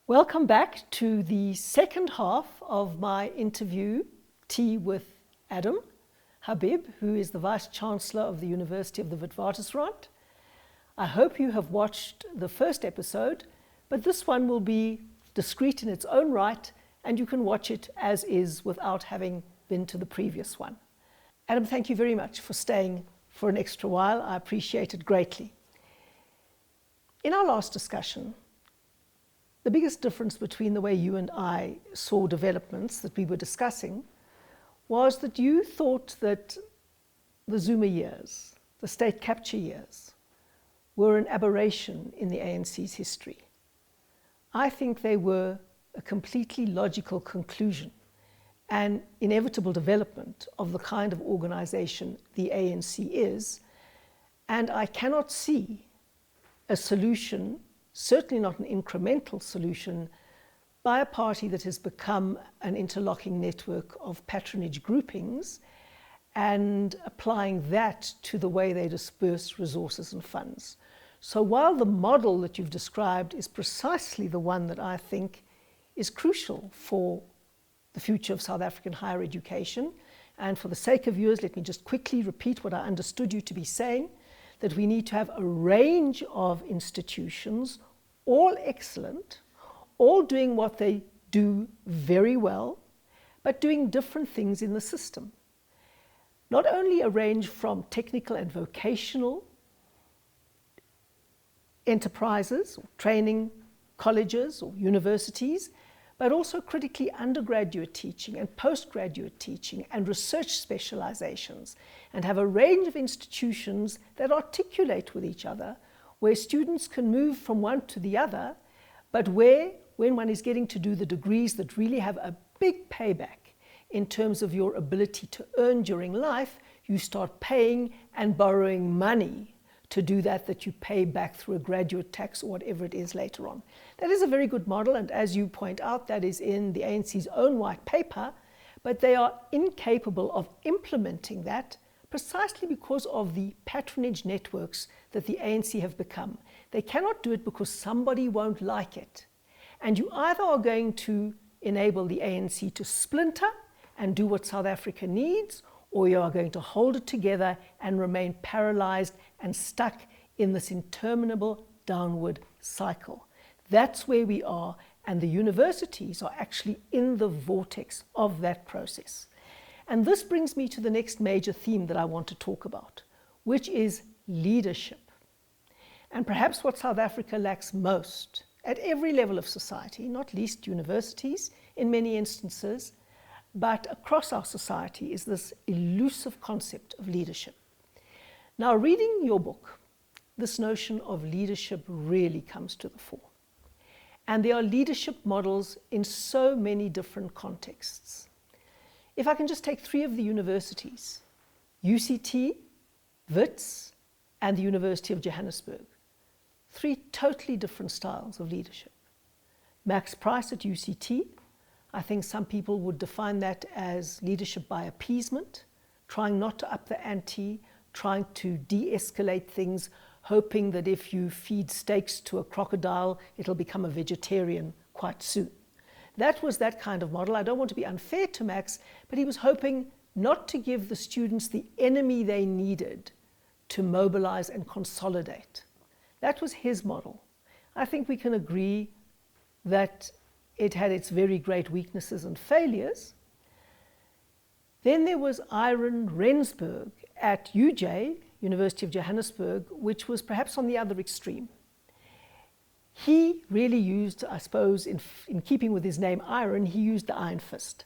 Welcome back to the second half of my interview, Tea with Adam, Habib, who is the Vice-Chancellor of the University of the Witwatersrand. I hope you have watched the first episode, but this one will be discrete in its own right, and you can watch it as is without having been to the previous one. Adam, thank you very much for staying for an extra while. I appreciate it greatly. In our last discussion, the biggest difference between the way you and I saw developments that we were discussing was that you thought that the Zuma years, the state capture years, were an aberration in the ANC's history. I think they were a completely logical conclusion, an inevitable development of the kind of organization the ANC is, and I cannot see a solution, certainly not an incremental solution, by a party that has become an interlocking network of patronage groupings and applying that to the way they disperse resources and funds. So while the model that you've described is precisely the one that I think is crucial for the future of South African higher education, and for the sake of viewers, let me just quickly repeat what I understood you to be saying, that we need to have a range of institutions, all excellent, all doing what they do very well, but doing different things in the system. Not only a range from technical and vocational enterprises, or training colleges or universities, but also critically undergraduate teaching and postgraduate teaching and research specializations, and have a range of institutions that articulate with each other, where students can move from one to the other, but where, when one is getting to do the degrees that really have a big payback in terms of your ability to earn during life, you start paying and borrowing money to do that you pay back through a graduate tax or whatever it is later on. That is a very good model, and as you point out, that is in the ANC's own white paper, but they are incapable of implementing that precisely because of the patronage networks that the ANC have become. They cannot do it because somebody won't like it. And you either are going to enable the ANC to splinter and do what South Africa needs, or you are going to hold it together and remain paralyzed and stuck in this interminable downward cycle. That's where we are, and the universities are actually in the vortex of that process. And this brings me to the next major theme that I want to talk about, which is leadership. And perhaps what South Africa lacks most at every level of society, not least universities in many instances, but across our society, is this elusive concept of leadership. Now, reading your book, this notion of leadership really comes to the fore. And there are leadership models in so many different contexts. If I can just take three of the universities, UCT, WITS, and the University of Johannesburg, three totally different styles of leadership. Max Price at UCT, I think some people would define that as leadership by appeasement, trying not to up the ante, trying to de-escalate things, hoping that if you feed steaks to a crocodile, it'll become a vegetarian quite soon. That was that kind of model. I don't want to be unfair to Max, but he was hoping not to give the students the enemy they needed to mobilize and consolidate. That was his model. I think we can agree that it had its very great weaknesses and failures. Then there was Iron Rensburg at UJ, University of Johannesburg, which was perhaps on the other extreme. He really used, I suppose, in keeping with his name Iron, he used the iron fist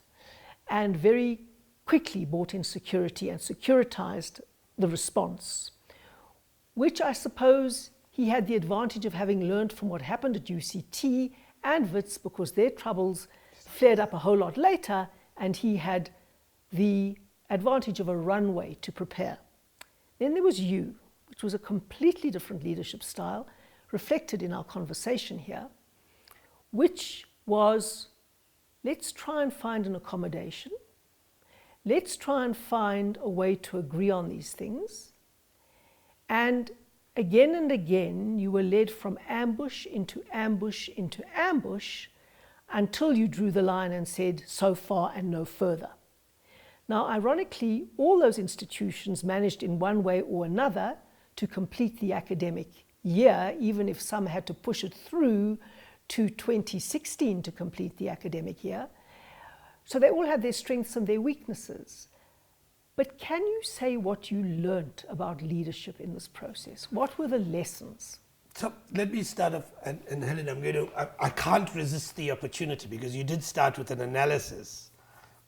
and very quickly brought in security and securitized the response, which I suppose he had the advantage of having learned from what happened at UCT and WITS, because their troubles flared up a whole lot later, and he had the advantage of a runway to prepare. Then there was U, which was a completely different leadership style, reflected in our conversation here, which was, let's try and find an accommodation. Let's try and find a way to agree on these things. And Again and again, you were led from ambush into ambush into ambush until you drew the line and said, so far and no further. Now, ironically, all those institutions managed in one way or another to complete the academic year, even if some had to push it through to 2016 to complete the academic year. So they all had their strengths and their weaknesses. But can you say what you learned about leadership in this process? What were the lessons? So let me start off, and Helen, I can't resist the opportunity, because you did start with an analysis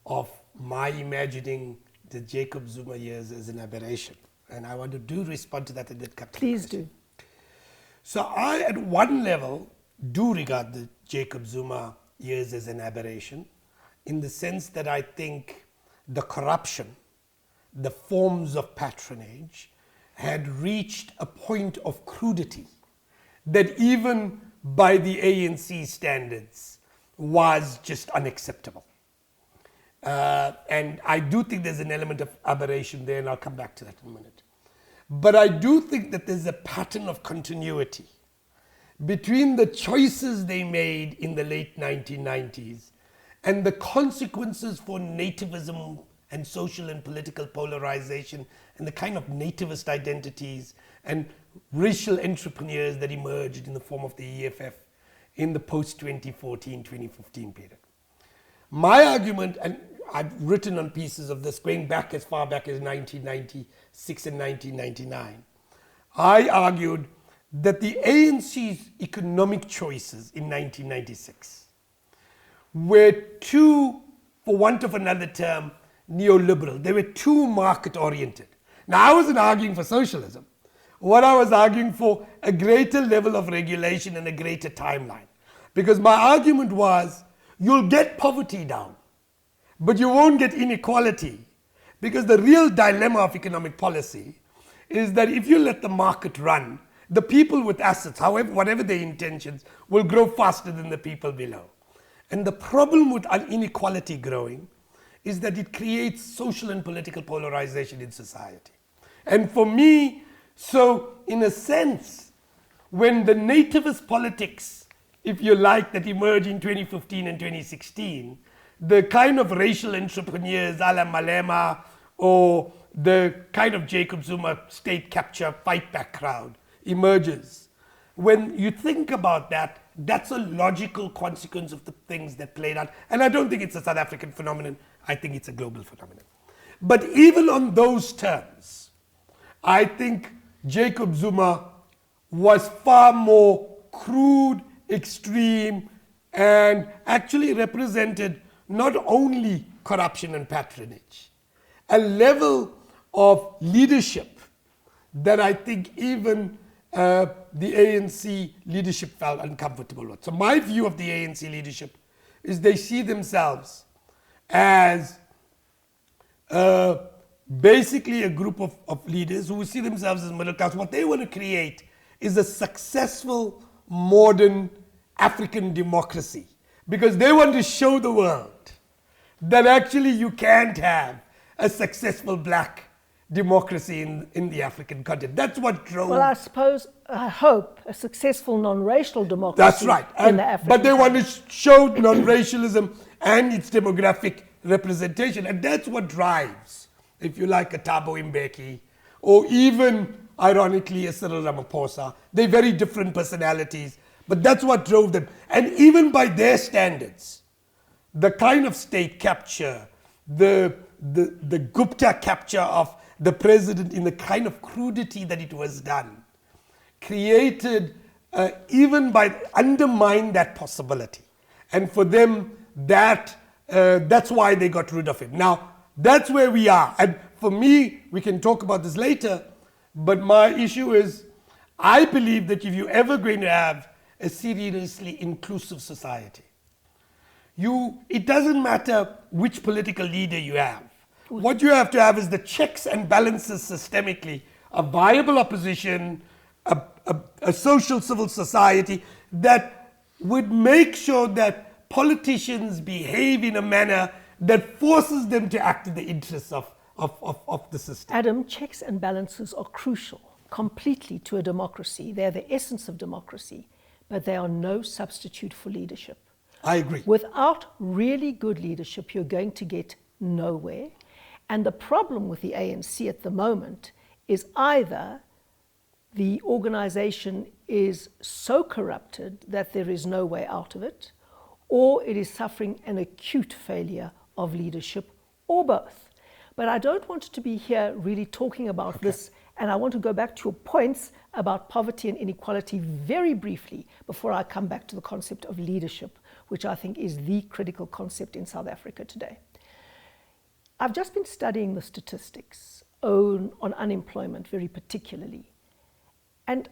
of my imagining the Jacob Zuma years as an aberration. And I want to respond to that in that couple. Please do. So I, at one level, do regard the Jacob Zuma years as an aberration, in the sense that I think the corruption, the forms of patronage, had reached a point of crudity that even by the ANC standards was just unacceptable. And I do think there's an element of aberration there, and I'll come back to that in a minute. But I do think that there's a pattern of continuity between the choices they made in the late 1990s and the consequences for nativism and social and political polarization and the kind of nativist identities and racial entrepreneurs that emerged in the form of the EFF in the post-2014-2015 period. My argument, and I've written on pieces of this going back as far back as 1996 and 1999, I argued that the ANC's economic choices in 1996 were too, for want of another term, neoliberal. They were too market-oriented. Now, I wasn't arguing for socialism. What I was arguing for, a greater level of regulation and a greater timeline. Because my argument was, you'll get poverty down, but you won't get inequality. Because the real dilemma of economic policy is that if you let the market run, the people with assets, however, whatever their intentions, will grow faster than the people below. And the problem with inequality growing is that it creates social and political polarization in society. And for me, so in a sense, when the nativist politics, if you like, that emerged in 2015 and 2016, the kind of racial entrepreneurs a la Malema, or the kind of Jacob Zuma state capture fight back crowd emerges. When you think about that, that's a logical consequence of the things that played out. And I don't think it's a South African phenomenon. I think it's a global phenomenon. But even on those terms, I think Jacob Zuma was far more crude, extreme, and actually represented not only corruption and patronage, a level of leadership that I think even the ANC leadership felt uncomfortable with. So my view of the ANC leadership is they see themselves as basically a group of leaders who see themselves as middle class. What they want to create is a successful modern African democracy, because they want to show the world that actually you can't have a successful black democracy in the African continent. That's what drove... Well, I hope, a successful non-racial democracy. That's right. In the African but they want to show non-racialism and its demographic representation. And that's what drives, if you like, a Thabo Mbeki, or even, ironically, a Cyril Ramaphosa. They're very different personalities, but that's what drove them. And even by their standards, the kind of state capture, the Gupta capture of the president in the kind of crudity that it was done, created, undermined that possibility. And for them, that's why they got rid of him. Now, that's where we are. And for me, we can talk about this later, but my issue is, I believe that if you're ever going to have a seriously inclusive society, it doesn't matter which political leader you have. What you have to have is the checks and balances systemically, a viable opposition, a social civil society that would make sure that politicians behave in a manner that forces them to act in the interests of the system. Adam, checks and balances are crucial. completely to a democracy. They're the essence of democracy, but they are no substitute for leadership. I agree. Without really good leadership, you're going to get nowhere. And the problem with the ANC at the moment is either the organization is so corrupted that there is no way out of it, or it is suffering an acute failure of leadership, or both. But I don't want to be here really talking about this, and I want to go back to your points about poverty and inequality very briefly before I come back to the concept of leadership, which I think is the critical concept in South Africa today. I've just been studying the statistics on unemployment very particularly. And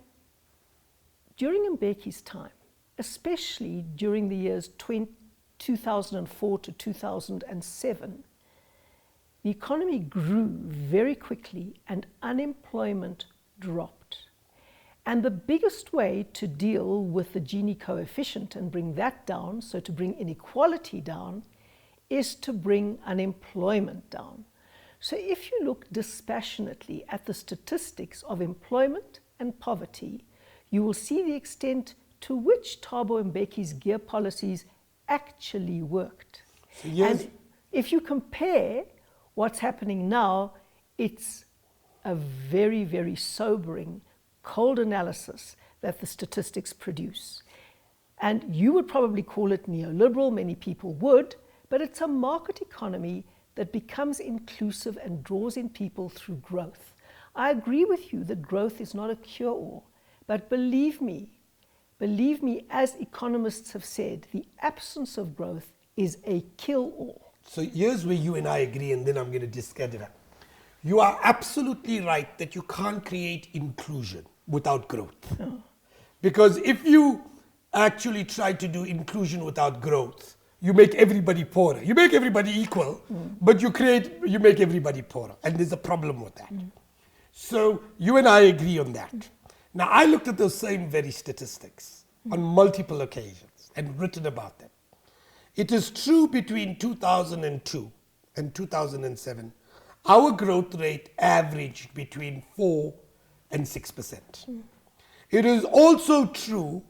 during Mbeki's time, especially during the years 2004 to 2007, the economy grew very quickly and unemployment dropped. And the biggest way to deal with the Gini coefficient and bring that down, so to bring inequality down, is to bring unemployment down. So if you look dispassionately at the statistics of employment and poverty, you will see the extent to which Thabo Mbeki's gear policies actually worked. Yes. And if you compare what's happening now, it's a very, very sobering, cold analysis that the statistics produce. And you would probably call it neoliberal, many people would, but it's a market economy that becomes inclusive and draws in people through growth. I agree with you that growth is not a cure-all, but believe me, as economists have said, the absence of growth is a kill-all. So here's where you and I agree, and then I'm going to discard it. You are absolutely right that you can't create inclusion without growth. No. Because if you actually try to do inclusion without growth, you make everybody poorer. You make everybody equal, but you make everybody poorer. And there's a problem with that. So you and I agree on that. Now, I looked at those same very statistics on multiple occasions and written about them. It is true between 2002 and 2007, our growth rate averaged between 4 and 6%. It is also true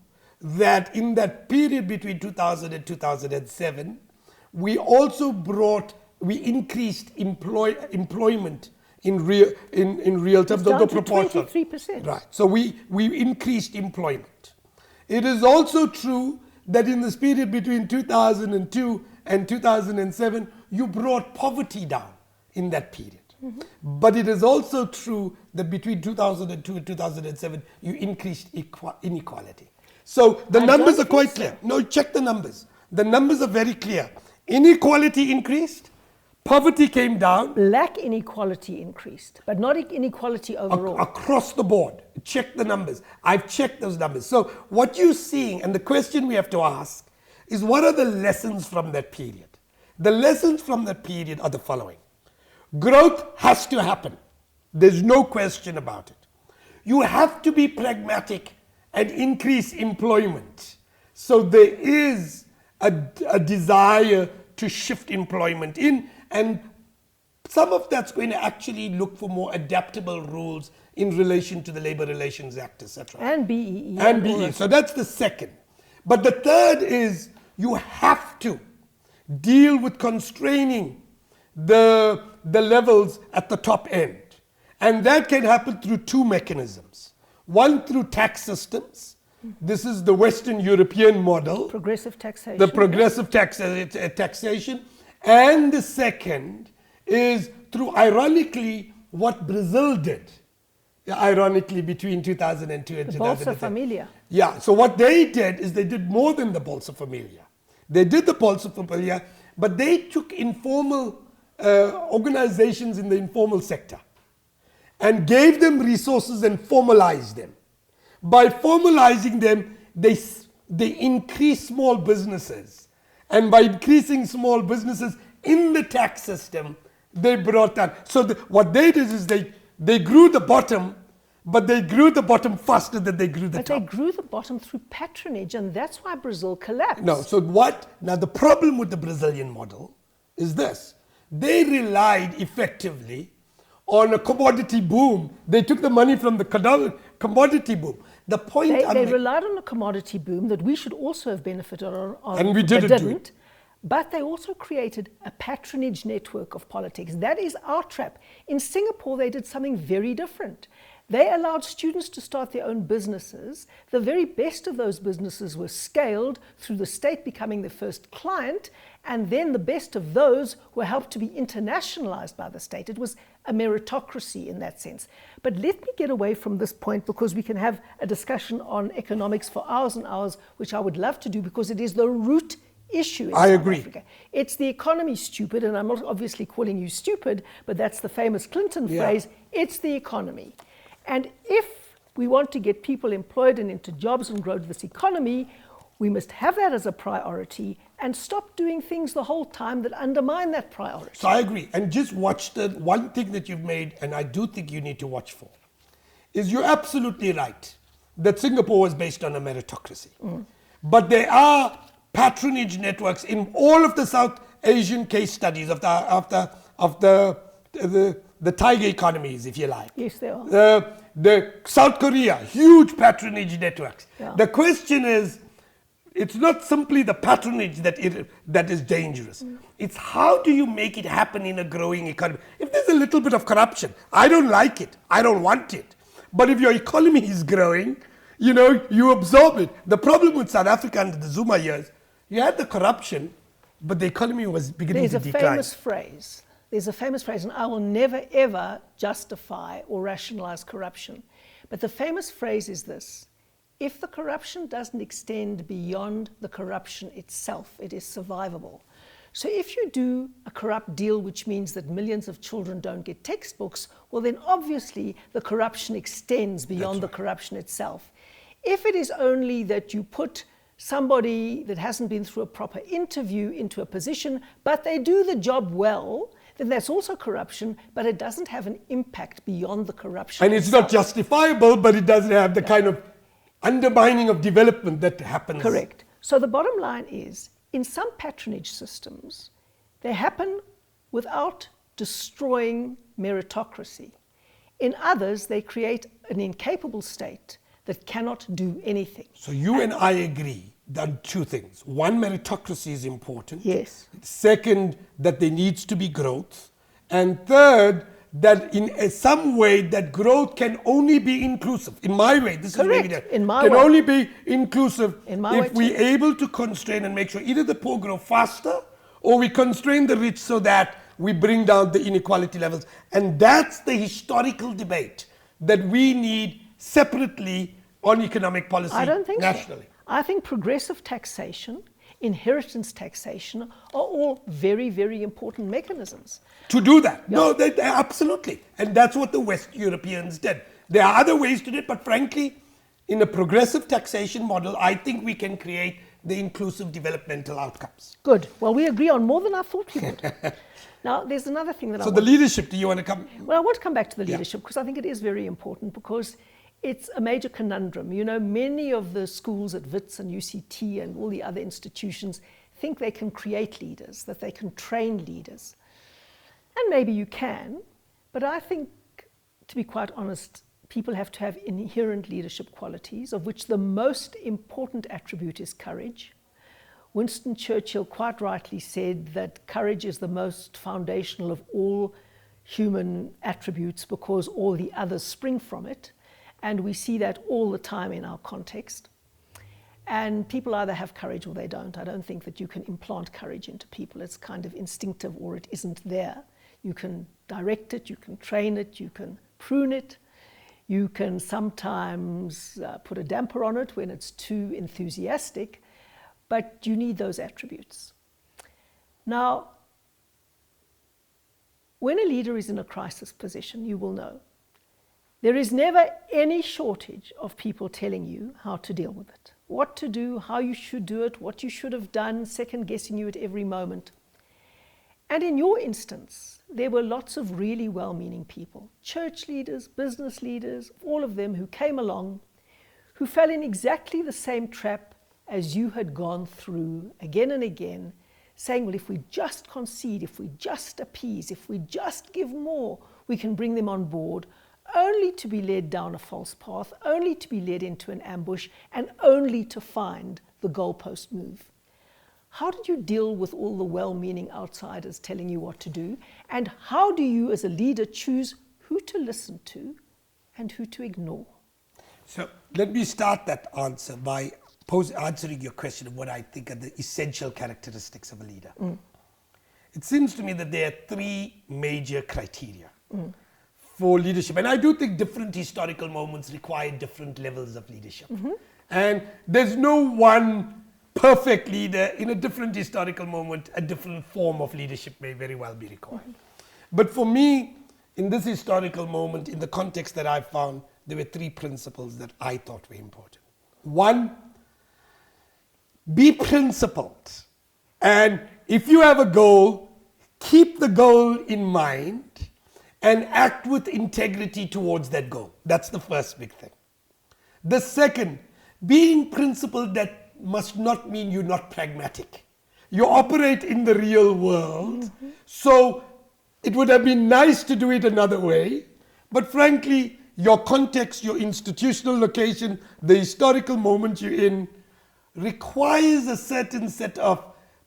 that in that period between 2000 and 2007, we increased employment in real terms, although proportional. 23%. Right. So we increased employment. It is also true that in this period between 2002 and 2007, you brought poverty down in that period. But it is also true that between 2002 and 2007, you increased inequality. So the numbers are quite clear. No, check the numbers. The numbers are very clear. Inequality increased, poverty came down. Black inequality increased, but not inequality overall. Across the board. Check the numbers. I've checked those numbers. So what you're seeing, and the question we have to ask, is what are the lessons from that period? The lessons from that period are the following. Growth has to happen. There's no question about it. You have to be pragmatic and increase employment. So there is a desire to shift employment in, and some of that's going to actually look for more adaptable rules in relation to the Labour Relations Act, etc. And BEE. And BEE. So that's the second. But the third is you have to deal with constraining the levels at the top end. And that can happen through two mechanisms. One, through tax systems. This is the Western European model. Progressive taxation. The progressive taxation. And the second is through, ironically, what Brazil did. Ironically, between 2002 and 2010. Bolsa Familia. Yeah, so what they did is they did more than the Bolsa Familia. They did the Bolsa Familia, but they took informal organizations in the informal sector and gave them resources and formalized them. By formalizing them, they increased small businesses. And by increasing small businesses in the tax system, they brought that. So what they did is they grew the bottom, but they grew the bottom faster than they grew the top. But they grew the bottom through patronage, and that's why Brazil collapsed. No, so what? Now the problem with the Brazilian model is this. They relied effectively on a commodity boom. They took the money from the commodity boom. The point they relied on a commodity boom that we should also have benefited on, and we didn't. But they also created a patronage network of politics. That is our trap. In Singapore, they did something very different. They allowed students to start their own businesses. The very best of those businesses were scaled through the state becoming the first client, and then the best of those were helped to be internationalized by the state. It was a meritocracy in that sense. But let me get away from this point, because we can have a discussion on economics for hours and hours, which I would love to do, because it is the root issue in South Africa. It's the economy, stupid, and I'm not obviously calling you stupid, but that's the famous Clinton phrase, it's the economy. And if we want to get people employed and into jobs and grow this economy, we must have that as a priority and stop doing things the whole time that undermine that priority. So I agree. And just watch the one thing that you've made, and I do think you need to watch for, is you're absolutely right that Singapore was based on a meritocracy. But there are patronage networks in all of the South Asian case studies of the tiger economies, if you like. Yes, they are. The South Korea, huge patronage networks. Yeah. The question is, it's not simply the patronage that is dangerous. It's how do you make it happen in a growing economy? If there's a little bit of corruption, I don't like it, I don't want it. But if your economy is growing, you absorb it. The problem with South Africa under the Zuma years, you had the corruption, but the economy was beginning to decline. There's a famous phrase, and I will never ever justify or rationalize corruption. But the famous phrase is this: if the corruption doesn't extend beyond the corruption itself, it is survivable. So if you do a corrupt deal, which means that millions of children don't get textbooks, well then obviously the corruption extends beyond the corruption itself. If it is only that you put somebody that hasn't been through a proper interview into a position, but they do the job well, then that's also corruption, but it doesn't have an impact beyond the corruption and it's itself. not justifiable, but it doesn't have the kind of undermining of development that happens. Correct. So the bottom line is, in some patronage systems, they happen without destroying meritocracy. In others, they create an incapable state that cannot do anything. So you and I agree on two things. One, meritocracy is important. Yes. Second, that there needs to be growth. And third, that in some way that growth can only be inclusive. In my way, this Correct. is really In my can way. only be inclusive if we're too. able to constrain and make sure either the poor grow faster or we constrain the rich so that we bring down the inequality levels. And that's the historical debate that we need separately on economic policy I don't think nationally. so. I think progressive taxation, inheritance taxation are all very, very important mechanisms. To do that. Yeah. No, they absolutely. And that's what the West Europeans did. There are other ways to do it, but frankly, in a progressive taxation model, I think we can create the inclusive developmental outcomes. Good. Well, we agree on more than I thought we would. Now, there's another thing that So the leadership, do you want to come? Well, I want to come back to the leadership because I think it is very important, because it's a major conundrum. Many of the schools at WITS and UCT and all the other institutions think they can create leaders, that they can train leaders. And maybe you can, but I think, to be quite honest, people have to have inherent leadership qualities, of which the most important attribute is courage. Winston Churchill quite rightly said that courage is the most foundational of all human attributes because all the others spring from it. And we see that all the time in our context. And people either have courage or they don't. I don't think that you can implant courage into people. It's kind of instinctive or it isn't there. You can direct it, you can train it, you can prune it. You can sometimes put a damper on it when it's too enthusiastic, but you need those attributes. Now, when a leader is in a crisis position, you will know, there is never any shortage of people telling you how to deal with it, what to do, how you should do it, what you should have done, second-guessing you at every moment. And in your instance, there were lots of really well-meaning people, church leaders, business leaders, all of them who came along, who fell in exactly the same trap as you had gone through again and again, saying, well, if we just concede, if we just appease, if we just give more, we can bring them on board, only to be led down a false path, only to be led into an ambush, and only to find the goalpost move. How did you deal with all the well-meaning outsiders telling you what to do? And how do you as a leader choose who to listen to and who to ignore? So let me start that answer by answering your question of what I think are the essential characteristics of a leader. It seems to me that there are three major criteria for leadership. And I do think different historical moments require different levels of leadership. And there's no one perfect leader. In a different historical moment, a different form of leadership may very well be required. But for me, in this historical moment, in the context that I found, there were three principles that I thought were important. One, be principled. And if you have a goal, keep the goal in mind and act with integrity towards that goal. That's the first big thing. The second, being principled, that must not mean you're not pragmatic. You operate in the real world, so it would have been nice to do it another way, but frankly, your context, your institutional location, the historical moment you're in, requires a certain set of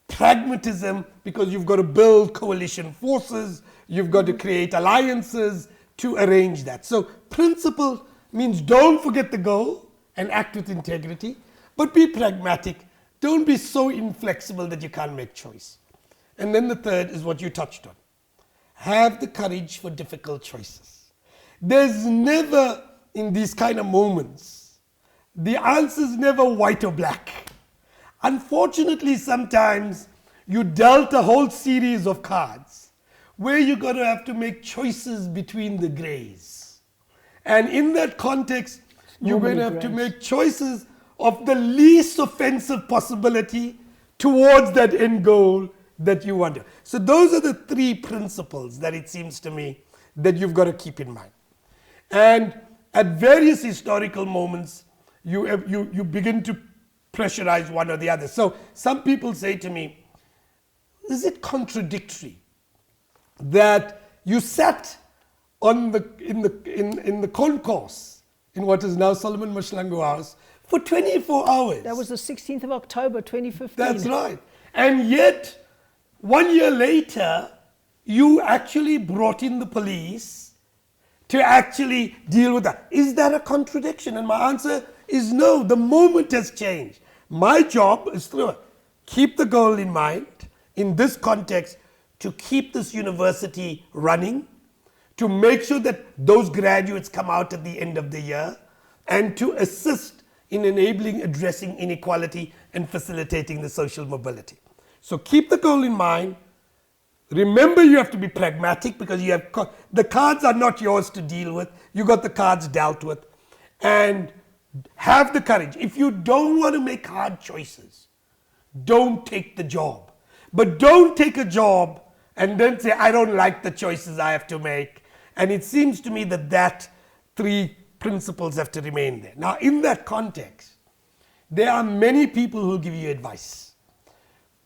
pragmatism, because you've got to build coalition forces, you've got to create alliances to arrange that. So principle means don't forget the goal and act with integrity, but be pragmatic. Don't be so inflexible that you can't make choice. And then the third is what you touched on. Have the courage for difficult choices. There's never, in these kind of moments, the answer's never white or black. Unfortunately, sometimes you dealt a whole series of cards where you're going to have to make choices between the grays. And in that context, you're going to have to make choices of the least offensive possibility towards that end goal that you want. So those are the three principles that it seems to me that you've got to keep in mind. And at various historical moments, you begin to pressurize one or the other. So some people say to me, is it contradictory that you sat in the concourse in what is now Solomon Mashlangu House for 24 hours? That was the 16th of October, 2015. That's right. And yet, 1 year later, you actually brought in the police to actually deal with that. Is that a contradiction? And my answer is no. The moment has changed. My job is to keep the goal in mind, in this context, to keep this university running, to make sure that those graduates come out at the end of the year, and to assist in enabling, addressing inequality and facilitating the social mobility. So keep the goal in mind. Remember, you have to be pragmatic, because you have the cards are not yours to deal with. You got the cards dealt with. And have the courage. If you don't want to make hard choices, don't take the job. But don't take a job and then say, I don't like the choices I have to make. And it seems to me that three principles have to remain there. Now, in that context, there are many people who will give you advice.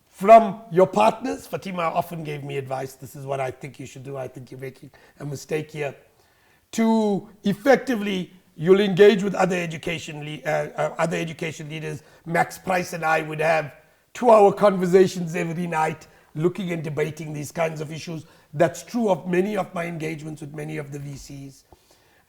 From your partners, Fatima often gave me advice, this is what I think you should do, I think you're making a mistake here, to effectively, you'll engage with other education leaders. Max Price and I would have 2-hour conversations every night, looking and debating these kinds of issues. That's true of many of my engagements with many of the VCs.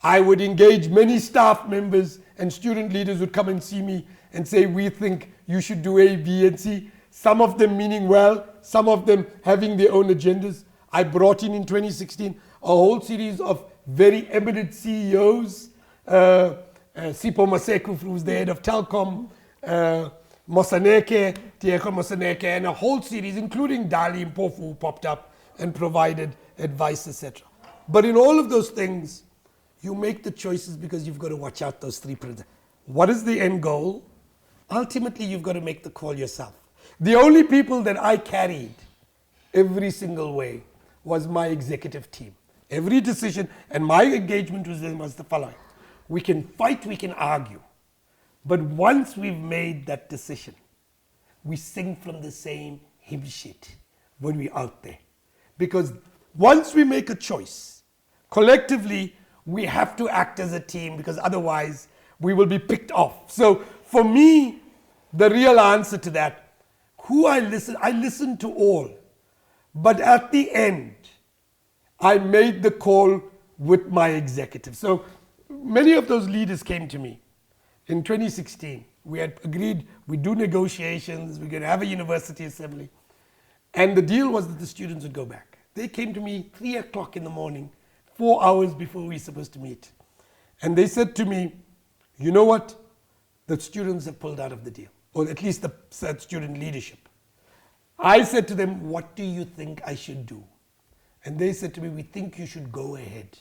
I would engage many staff members, and student leaders would come and see me and say, we think you should do A, B, and C. Some of them meaning well, some of them having their own agendas. I brought in 2016 a whole series of very eminent CEOs, Sipho Maseku, who's the head of Telkom, Mosaneke, Tieko Mosaneke, and a whole series, including Dali Mpofu, who popped up and provided advice, etc. But in all of those things, you make the choices because you've got to watch out those three principles. What is the end goal? Ultimately, you've got to make the call yourself. The only people that I carried every single way was my executive team. Every decision, and my engagement with them was the following. We can fight, we can argue, but once we've made that decision, we sing from the same him shit when we're out there. Because once we make a choice, collectively, we have to act as a team, because otherwise we will be picked off. So for me, the real answer to that, I listen to all. But at the end, I made the call with my executive. So many of those leaders came to me in 2016. We had agreed we'd do negotiations, we're going to have a university assembly. And the deal was that the students would go back. They came to me 3 o'clock in the morning, 4 hours before we were supposed to meet. And they said to me, you know what? The students have pulled out of the deal, or at least the student leadership. I said to them, what do you think I should do? And they said to me, we think you should go ahead.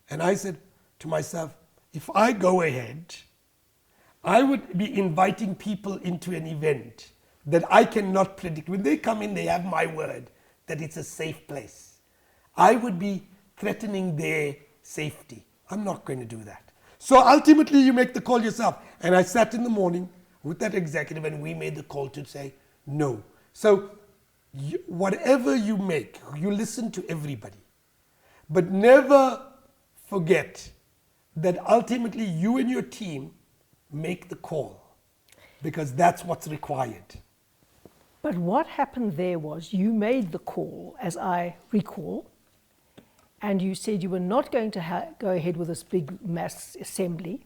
And I said to myself, if I go ahead, I would be inviting people into an event that I cannot predict. When they come in, they have my word that it's a safe place. I would be threatening their safety. I'm not going to do that. So ultimately, you make the call yourself. And I sat in the morning with that executive and we made the call to say no. So whatever you make, you listen to everybody. But never forget that ultimately you and your team make the call, because that's what's required. But what happened there was you made the call, as I recall, and you said you were not going to go ahead with this big mass assembly,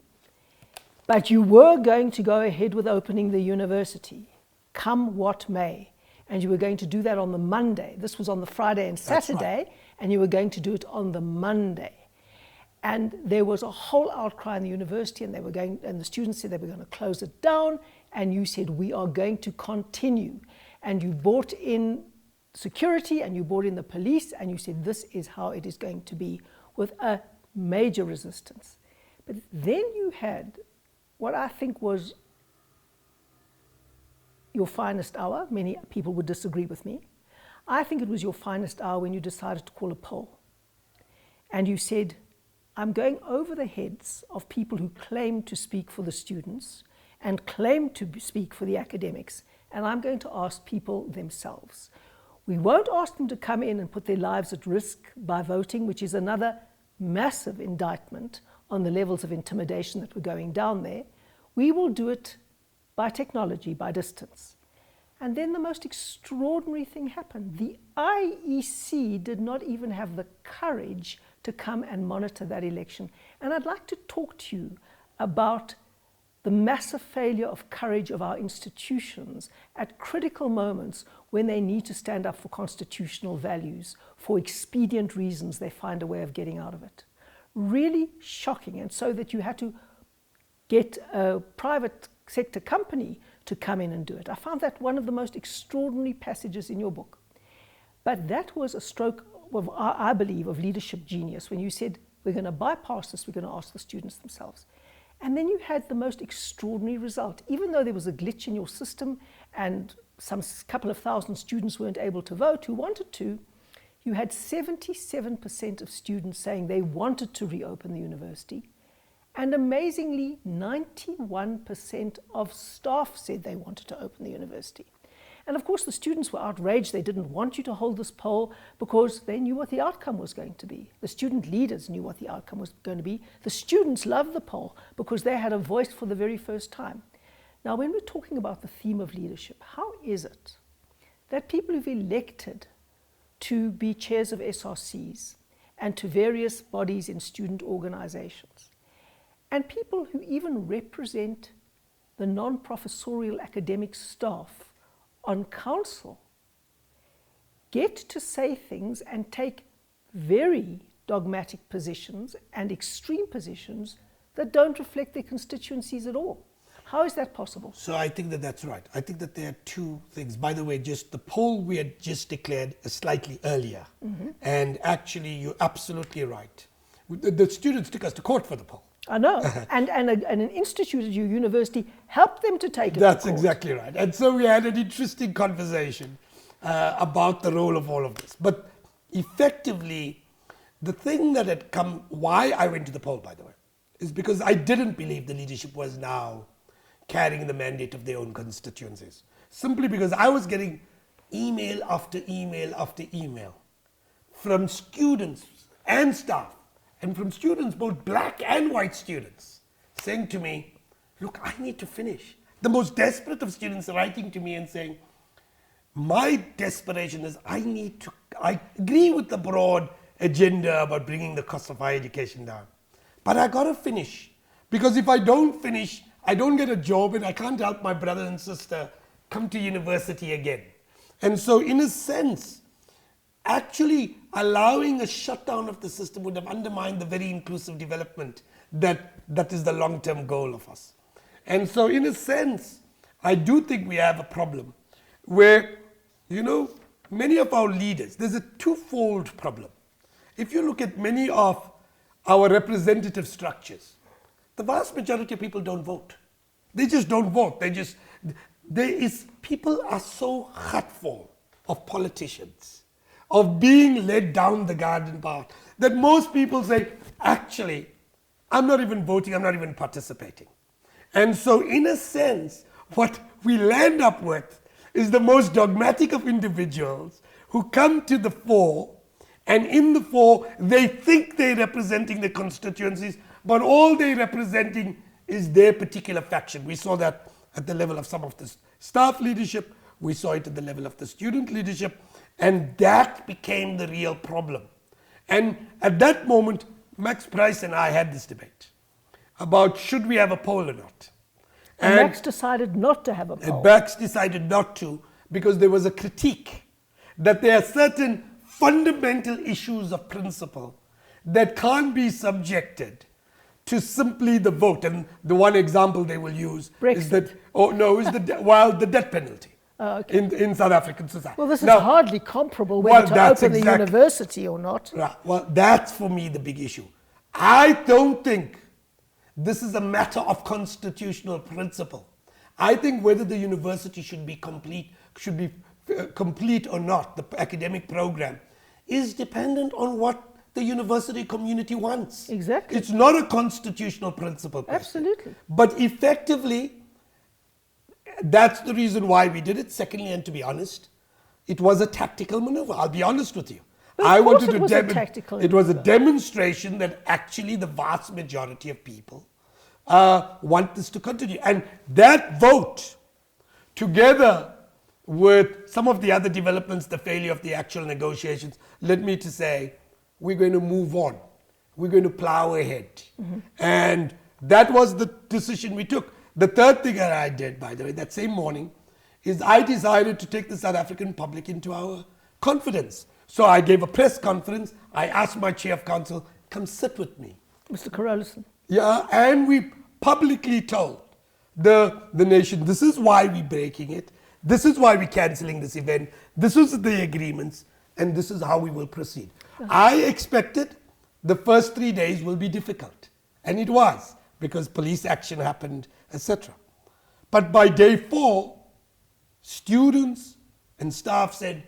but you were going to go ahead with opening the university, come what may. And you were going to do that on the Monday. This was on the Friday and Saturday, right. And you were going to do it on the Monday. And there was a whole outcry in the university, and the students said they were going to close it down, and you said, we are going to continue. And you brought in security, and you brought in the police, and you said, this is how it is going to be, with a major resistance. But then you had what I think was your finest hour. Many people would disagree with me. I think it was your finest hour when you decided to call a poll. And you said, I'm going over the heads of people who claim to speak for the students and claim to speak for the academics, and I'm going to ask people themselves. We won't ask them to come in and put their lives at risk by voting, which is another massive indictment on the levels of intimidation that were going down there. We will do it by technology, by distance. And then the most extraordinary thing happened. The IEC did not even have the courage to come and monitor that election. And I'd like to talk to you about the massive failure of courage of our institutions at critical moments when they need to stand up for constitutional values. For expedient reasons, they find a way of getting out of it. Really shocking. And so that you had to get a private sector company to come in and do it. I found that one of the most extraordinary passages in your book. But that was a stroke of, I believe, of leadership genius, when you said, we're going to bypass this, we're going to ask the students themselves. And then you had the most extraordinary result. Even though there was a glitch in your system and some couple of thousand students weren't able to vote who wanted to, you had 77% of students saying they wanted to reopen the university. And amazingly, 91% of staff said they wanted to open the university. And of course, the students were outraged. They didn't want you to hold this poll because they knew what the outcome was going to be. The student leaders knew what the outcome was going to be. The students loved the poll because they had a voice for the very first time. Now, when we're talking about the theme of leadership, how is it that people who've elected to be chairs of SRCs and to various bodies in student organizations, and people who even represent the non-professorial academic staff on council, get to say things and take very dogmatic positions and extreme positions that don't reflect their constituencies at all? How is that possible? So I think that that's right. I think that there are two things. By the way, just the poll we had just declared slightly earlier. Mm-hmm. And actually, you're absolutely right. The students took us to court for the poll. I know, and an institute at your university helped them to take it. That's exactly right. And so we had an interesting conversation about the role of all of this. But effectively, the thing that had come, why I went to the poll, by the way, is because I didn't believe the leadership was now carrying the mandate of their own constituencies. Simply because I was getting email after email after email from students and staff, and from students, both black and white students, saying to me, look, I need to finish. The most desperate of students writing to me and saying, my desperation is I agree with the broad agenda about bringing the cost of higher education down, but I got to finish, because if I don't finish, I don't get a job and I can't help my brother and sister come to university again. And so in a sense, actually allowing a shutdown of the system would have undermined the very inclusive development that is the long-term goal of us. And so in a sense, I do think we have a problem where, many of our leaders, there's a twofold problem. If you look at many of our representative structures, the vast majority of people don't vote. They just don't vote. People are so hurtful of politicians, of being led down the garden path, that most people say, actually, I'm not even voting, I'm not even participating. And so in a sense, what we land up with is the most dogmatic of individuals who come to the fore, and in the fore, they think they're representing the constituencies, but all they're representing is their particular faction. We saw that at the level of some of the staff leadership, we saw it at the level of the student leadership, and that became the real problem. And at that moment, Max Price and I had this debate about should we have a poll or not. And Max decided not to have a poll. Max decided not to, because there was a critique that there are certain fundamental issues of principle that can't be subjected to simply the vote. And the one example they will use is that, the death penalty in South African society. Well, this is hardly comparable whether to open the university or not. Right. Well, that's for me the big issue. I don't think this is a matter of constitutional principle. I think whether the university should be complete or not, the academic program, is dependent on what the university community wants. Exactly. It's not a constitutional principle. Absolutely. But effectively, that's the reason why we did it. Secondly, and to be honest, it was a tactical maneuver. I'll be honest with you. It was a demonstration that actually the vast majority of people want this to continue. And that vote, together with some of the other developments, the failure of the actual negotiations, led me to say, we're going to move on. We're going to plow ahead. Mm-hmm. And that was the decision we took. The third thing that I did, by the way, that same morning, is I decided to take the South African public into our confidence. So I gave a press conference. I asked my chair of council, come sit with me. Mr. Carolison. Yeah, and we publicly told the nation, this is why we're breaking it. This is why we're cancelling this event. This is the agreements, and this is how we will proceed. I expected the first 3 days will be difficult, and it was, because police action happened, etc. But by day 4, students and staff said,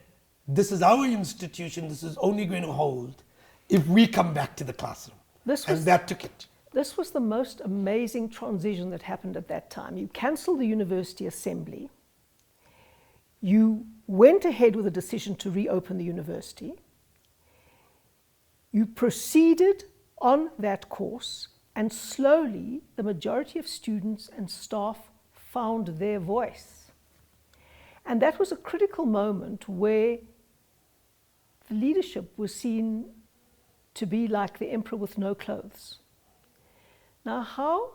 this is our institution, this is only going to hold if we come back to the classroom. And that took it. This was the most amazing transition that happened at that time. You cancelled the university assembly. You went ahead with a decision to reopen the university. You proceeded on that course, and slowly the majority of students and staff found their voice. And that was a critical moment where the leadership was seen to be like the emperor with no clothes. Now, how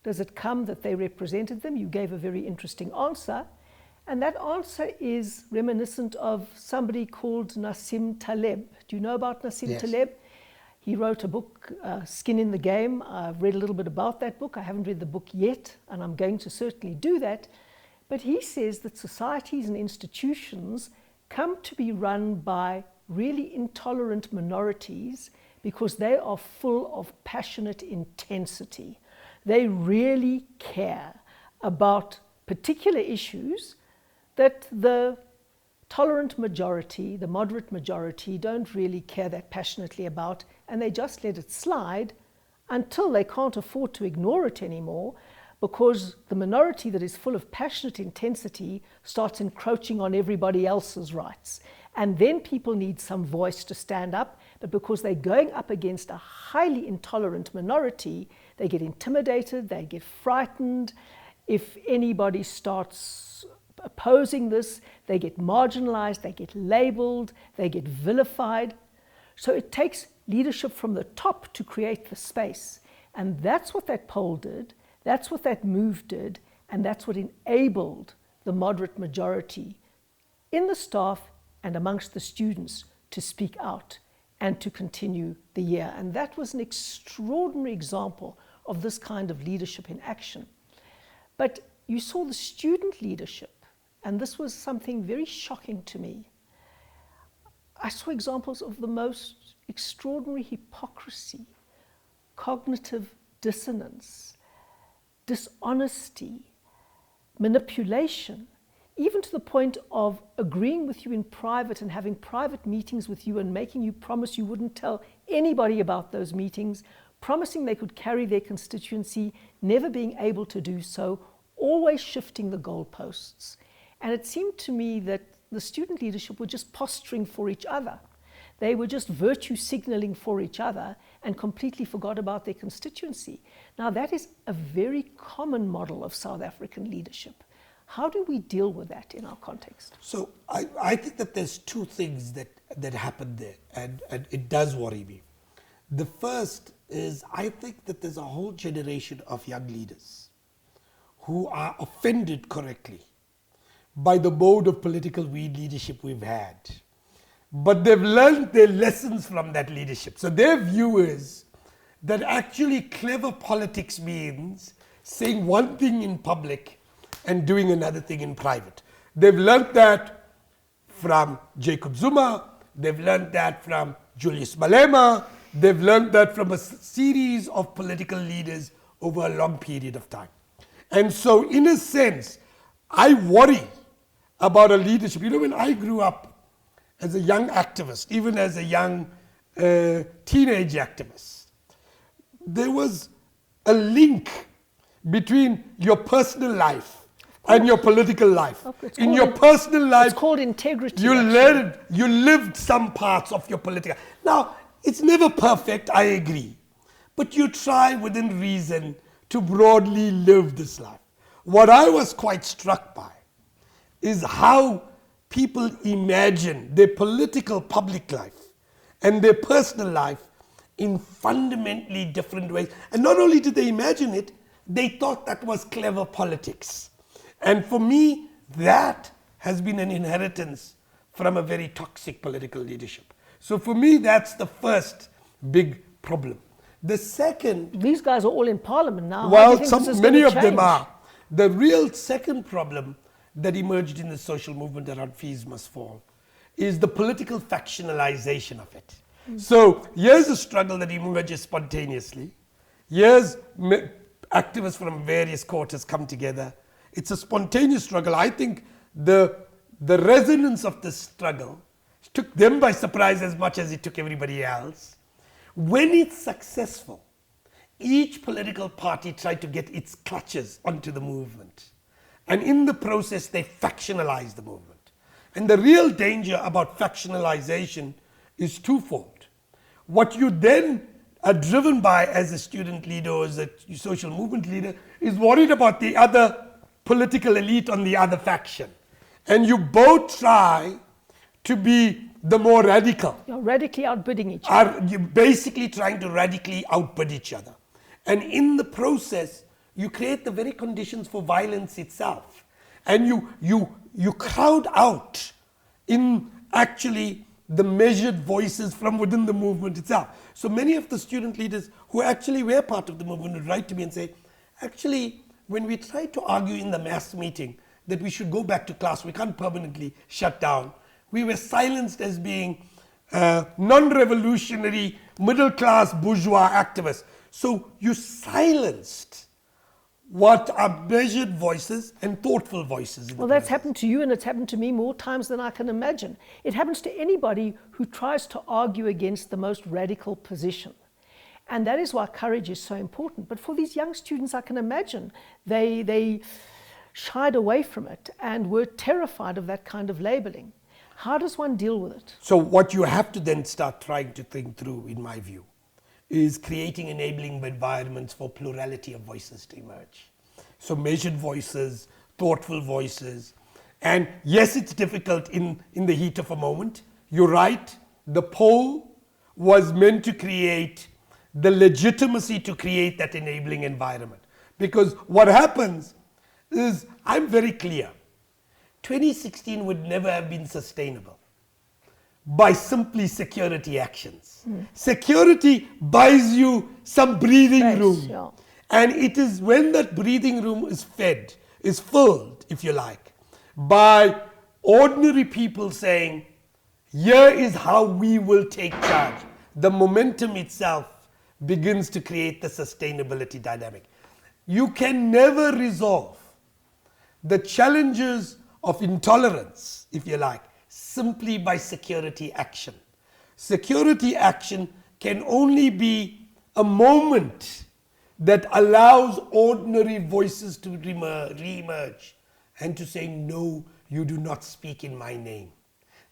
does it come that they represented them? You gave a very interesting answer, and that answer is reminiscent of somebody called Nassim Taleb. Do you know about Nassim Taleb? He wrote a book, Skin in the Game. I've read a little bit about that book. I haven't read the book yet, and I'm going to certainly do that. But he says that societies and institutions come to be run by really intolerant minorities because they are full of passionate intensity. They really care about particular issues that the tolerant majority, the moderate majority, don't really care that passionately about, and they just let it slide until they can't afford to ignore it anymore. because the minority that is full of passionate intensity starts encroaching on everybody else's rights. And then people need some voice to stand up, but because they're going up against a highly intolerant minority, they get intimidated, they get frightened. If anybody starts opposing this, they get marginalized, they get labeled, they get vilified. So it takes leadership from the top to create the space. And that's what that poll did, that's what that move did, and that's what enabled the moderate majority in the staff and amongst the students to speak out and to continue the year. And that was an extraordinary example of this kind of leadership in action. But you saw the student leadership, and this was something very shocking to me. I saw examples of the most extraordinary hypocrisy, cognitive dissonance, dishonesty, manipulation, even to the point of agreeing with you in private and having private meetings with you and making you promise you wouldn't tell anybody about those meetings, promising they could carry their constituency, never being able to do so, always shifting the goalposts. And it seemed to me that the student leadership were just posturing for each other. They were just virtue signaling for each other and completely forgot about their constituency. Now, that is a very common model of South African leadership. How do we deal with that in our context? So I think that there's two things that happened there, and it does worry me. The first is, I think that there's a whole generation of young leaders who are offended correctly by the mode of political leadership we've had. But they've learned their lessons from that leadership. So their view is that actually clever politics means saying one thing in public and doing another thing in private. They've learned that from Jacob Zuma, they've learned that from Julius Malema, they've learned that from a series of political leaders over a long period of time. And so in a sense, I worry about a leadership. You know, when I grew up as a young activist, even as a young teenage activist, there was a link between your personal life and your political life. In your personal life, it's called integrity. You lived some parts of your political. Now, it's never perfect, I agree, but you try within reason to broadly live this life. What I was quite struck by is how people imagine their political public life and their personal life in fundamentally different ways. And not only did they imagine it, they thought that was clever politics. And for me, that has been an inheritance from a very toxic political leadership. So for me, that's the first big problem. The second... These guys are all in parliament now. Well, many of them are. The real second problem that emerged in the social movement around fees must fall is the political factionalization of it. So here's a struggle that emerges spontaneously. Here's activists from various quarters come together. It's a spontaneous struggle. I think the resonance of this struggle took them by surprise as much as it took everybody else. When it's successful, each political party tried to get its clutches onto the movement. And in the process, they factionalized the movement. And the real danger about factionalization is twofold. What you then are driven by as a student leader or as a social movement leader is worried about the other political elite on the other faction. And you both try to be the more radical. You're radically outbidding each other. You're basically trying to radically outbid each other. And in the process, you create the very conditions for violence itself. And you crowd out in actually the measured voices from within the movement itself. So many of the student leaders who actually were part of the movement would write to me and say, actually, when we try to argue in the mass meeting that we should go back to class, we can't permanently shut down, we were silenced as being non-revolutionary, middle-class bourgeois activists. So you silenced what are measured voices and thoughtful voices. Well, that's happened to you, and it's happened to me more times than I can imagine. It happens to anybody who tries to argue against the most radical position. And that is why courage is so important. But for these young students, I can imagine they shied away from it and were terrified of that kind of labeling. How does one deal with it? So what you have to then start trying to think through, in my view, is creating enabling environments for plurality of voices to emerge. So measured voices, thoughtful voices. And yes, it's difficult in the heat of a moment. You're right. The poll was meant to create the legitimacy to create that enabling environment. Because what happens is, I'm very clear, 2016 would never have been sustainable by simply security actions. Security buys you some breathing room. Yeah. And it is when that breathing room is fed, is filled, if you like, by ordinary people saying, here is how we will take charge. The momentum itself begins to create the sustainability dynamic. You can never resolve the challenges of intolerance, if you like, simply by security action. Security action can only be a moment that allows ordinary voices to re-emerge and to say, no, you do not speak in my name.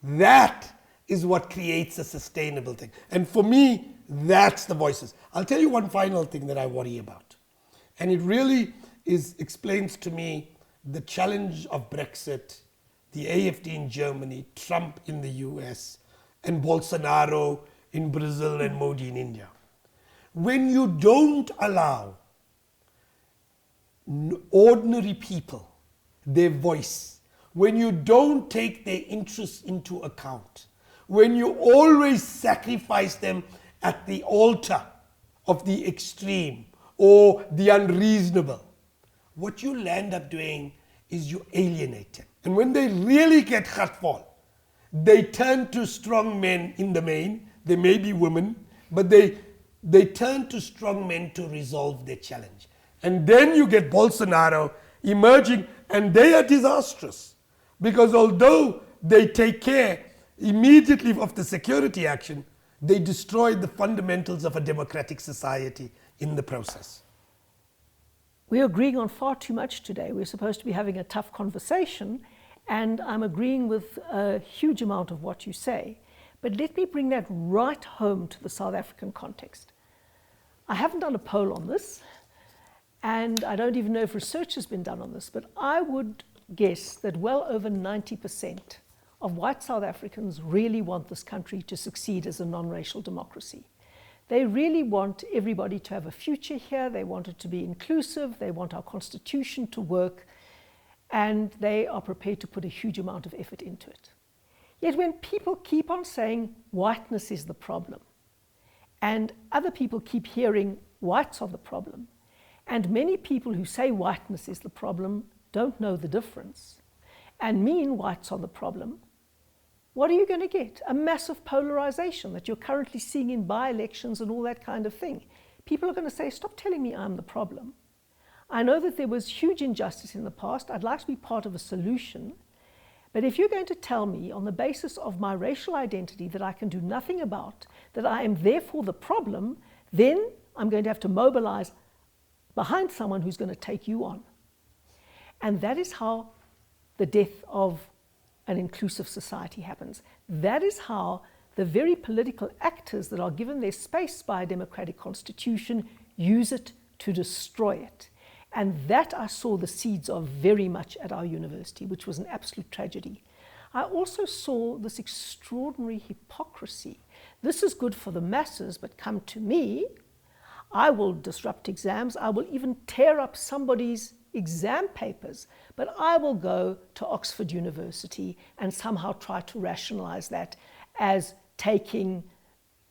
That is what creates a sustainable thing. And for me, that's the voices. I'll tell you one final thing that I worry about. And it really explains to me the challenge of Brexit, the AfD in Germany, Trump in the US, and Bolsonaro in Brazil and Modi in India. When you don't allow ordinary people their voice, when you don't take their interests into account, when you always sacrifice them at the altar of the extreme or the unreasonable, what you'll end up doing is you alienate them. And when they really get hurtful, they turn to strong men in the main. They may be women, but they turn to strong men to resolve their challenge. And then you get Bolsonaro emerging, and they are disastrous. Because although they take care immediately of the security action, they destroy the fundamentals of a democratic society in the process. We're agreeing on far too much today. We're supposed to be having a tough conversation, and I'm agreeing with a huge amount of what you say. But let me bring that right home to the South African context. I haven't done a poll on this, and I don't even know if research has been done on this, but I would guess that well over 90% of white South Africans really want this country to succeed as a non-racial democracy. They really want everybody to have a future here. They want it to be inclusive. They want our constitution to work. And they are prepared to put a huge amount of effort into it. Yet when people keep on saying whiteness is the problem, and other people keep hearing whites are the problem, and many people who say whiteness is the problem don't know the difference, and mean whites are the problem, what are you going to get? A massive polarization that you're currently seeing in by-elections and all that kind of thing. People are going to say, stop telling me I'm the problem. I know that there was huge injustice in the past. I'd like to be part of a solution. But if you're going to tell me on the basis of my racial identity that I can do nothing about, that I am therefore the problem, then I'm going to have to mobilize behind someone who's going to take you on. And that is how the death of an inclusive society happens. That is how the very political actors that are given their space by a democratic constitution use it to destroy it. And that I saw the seeds of very much at our university, which was an absolute tragedy. I also saw this extraordinary hypocrisy. This is good for the masses, but come to me, I will disrupt exams. I will even tear up somebody's exam papers, but I will go to Oxford University and somehow try to rationalize that as taking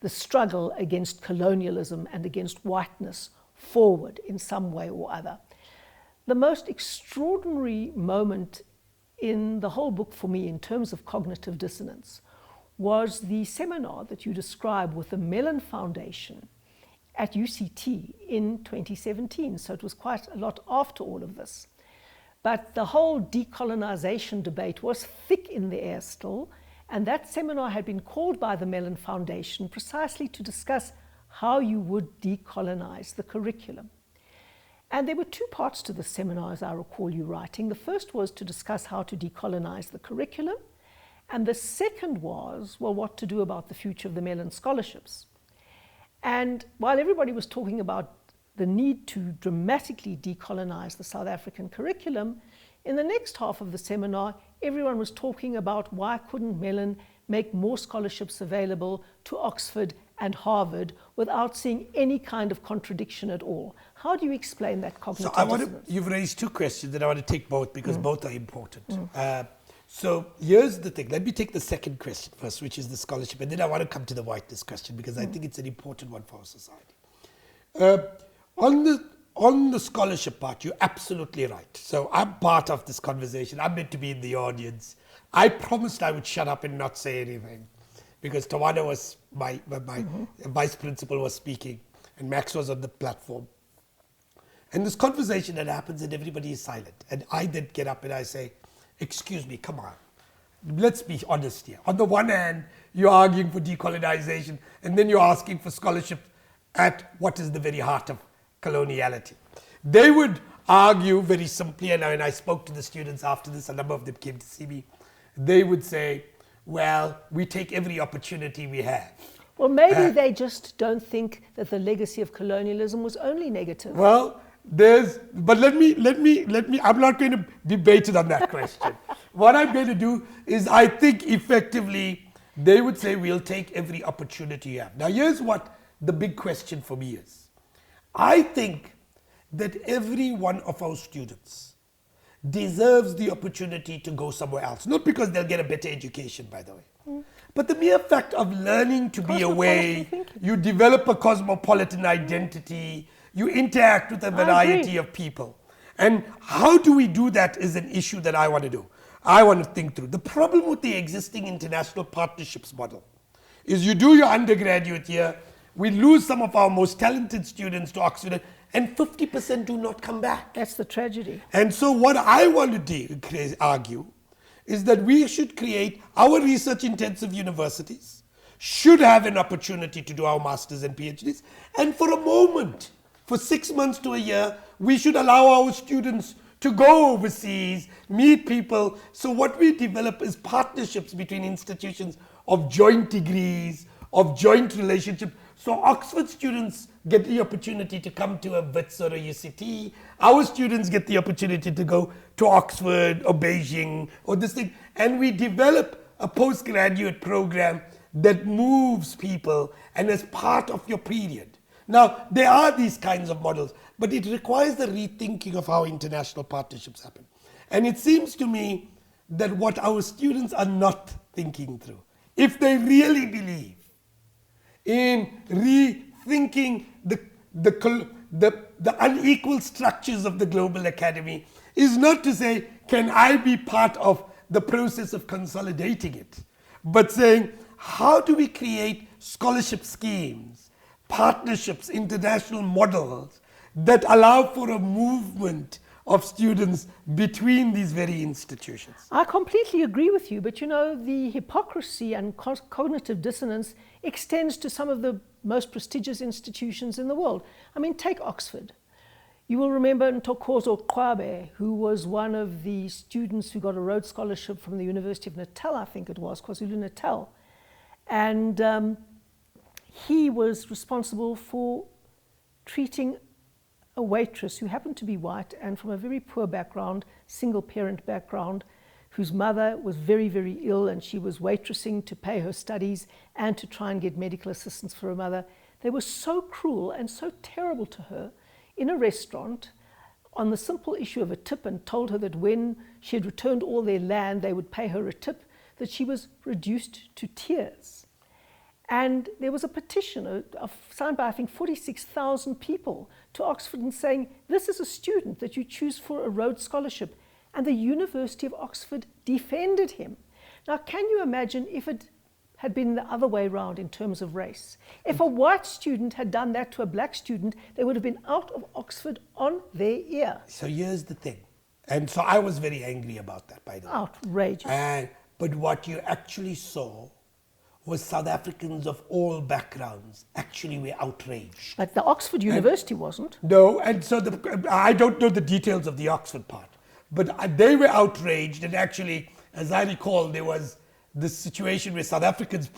the struggle against colonialism and against whiteness forward in some way or other. The most extraordinary moment in the whole book for me in terms of cognitive dissonance was the seminar that you describe with the Mellon Foundation at UCT in 2017. So it was quite a lot after all of this. But the whole decolonization debate was thick in the air still, and that seminar had been called by the Mellon Foundation precisely to discuss how you would decolonize the curriculum. And there were two parts to the seminar, as I recall you writing. The first was to discuss how to decolonize the curriculum, and the second was, well, what to do about the future of the Mellon scholarships. And while everybody was talking about the need to dramatically decolonize the South African curriculum, in the next half of the seminar, everyone was talking about why couldn't Mellon make more scholarships available to Oxford and Harvard without seeing any kind of contradiction at all. How do you explain that cognitive dissonance? You've raised two questions that I want to take both because both are important. So here's the thing. Let me take the second question first, which is the scholarship, and then I want to come to the whiteness question because I think it's an important one for our society. On the scholarship part, you're absolutely right. So I'm part of this conversation. I'm meant to be in the audience. I promised I would shut up and not say anything because Tawana was my vice principal was speaking and Max was on the platform. And this conversation that happens and everybody is silent. And I then get up and I say, excuse me, come on. Let's be honest here. On the one hand, you're arguing for decolonization and then you're asking for scholarship at what is the very heart of coloniality. They would argue very simply, and when I spoke to the students after this, a number of them came to see me, they would say, well, we take every opportunity we have. Well, maybe they just don't think that the legacy of colonialism was only negative. Well, but let me, I'm not going to debate it on that question. What I'm going to do is I think effectively they would say we'll take every opportunity you have. Now, here's what the big question for me is. I think that every one of our students deserves the opportunity to go somewhere else. Not because they'll get a better education, by the way. But the mere fact of learning to be away, you develop a cosmopolitan identity, you interact with a variety of people. And how do we do that is an issue that I want to do. I want to think through. The problem with the existing international partnerships model is you do your undergraduate year, we lose some of our most talented students to Oxford, and 50% do not come back. That's the tragedy. And so what I want to argue is that we should create our research-intensive universities, should have an opportunity to do our masters and PhDs, and for a moment, for 6 months to a year, we should allow our students to go overseas, meet people. So what we develop is partnerships between institutions of joint degrees, of joint relationship. So Oxford students get the opportunity to come to a WITS or a UCT. Our students get the opportunity to go to Oxford or Beijing or this thing. And we develop a postgraduate program that moves people and is part of your period. Now, there are these kinds of models, but it requires the rethinking of how international partnerships happen. And it seems to me that what our students are not thinking through, if they really believe in rethinking the unequal structures of the global academy, is not to say, can I be part of the process of consolidating it, but saying, how do we create scholarship schemes, partnerships, international models that allow for a movement of students between these very institutions? I completely agree with you, but you know, the hypocrisy and cognitive dissonance extends to some of the most prestigious institutions in the world. I mean, take Oxford. You will remember Ntokozo Kwabe, who was one of the students who got a Rhodes Scholarship from the University of Natal, I think it was, KwaZulu-Natal. And he was responsible for treating a waitress who happened to be white and from a very poor background, single parent background, whose mother was very, very ill, and she was waitressing to pay her studies and to try and get medical assistance for her mother. They were so cruel and so terrible to her in a restaurant on the simple issue of a tip, and told her that when she had returned all their land, they would pay her a tip, that she was reduced to tears. And there was a petition signed by, I think, 46,000 people to Oxford and saying, this is a student that you choose for a Rhodes Scholarship. And the University of Oxford defended him. Now, can you imagine if it had been the other way around in terms of race? If a white student had done that to a black student, they would have been out of Oxford on their ear. So here's the thing. And so I was very angry about that, by the way. Outrageous. But what you actually saw was South Africans of all backgrounds actually were outraged. But the Oxford University wasn't. No, and so I don't know the details of the Oxford part, but they were outraged, and actually, as I recall, there was this situation where South Africans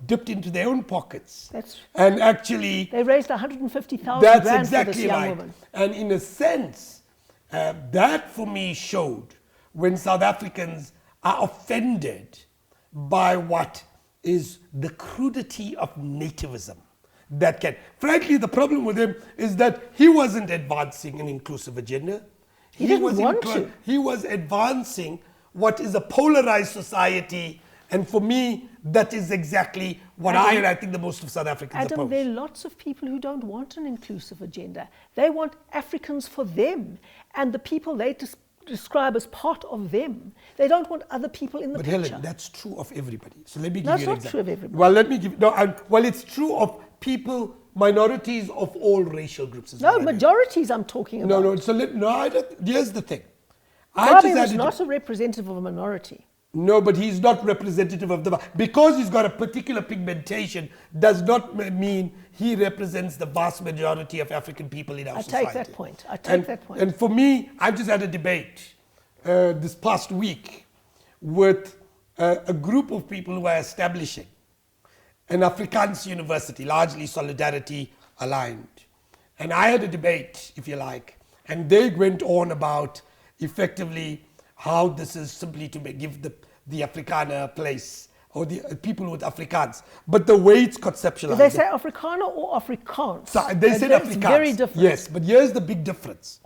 dipped into their own pockets. And actually... They raised 150,000 That's rand exactly for this young right. woman. And in a sense, that for me showed when South Africans are offended by what is the crudity of nativism. Frankly, the problem with him is that he wasn't advancing an inclusive agenda. He didn't want to. He was advancing what is a polarized society, and for me, that is exactly what I think the most of South Africans oppose. Adam, there are lots of people who don't want an inclusive agenda. They want Africans for them, and the people they describe as part of them. They don't want other people in the picture. But Helen, that's true of everybody. So let me give you an example. That's not true of everybody. Well, let me give... well, it's true of people, minorities of all racial groups. No, majorities I'm talking about. Here's the thing. Habib is not a representative of a minority. No, but he's not representative of the... Because he's got a particular pigmentation does not mean he represents the vast majority of African people in our society. I take that point. And for me, I just had a debate this past week with a group of people who are establishing an Afrikaans university, largely Solidarity aligned. And I had a debate, if you like, and they went on about effectively how this is simply to give the Afrikaner a place, or the people with Afrikaans. But the way it's conceptualized... Did they say Afrikaner or Afrikaans? So they said Afrikaans. It's very different. Yes, but here's the big difference.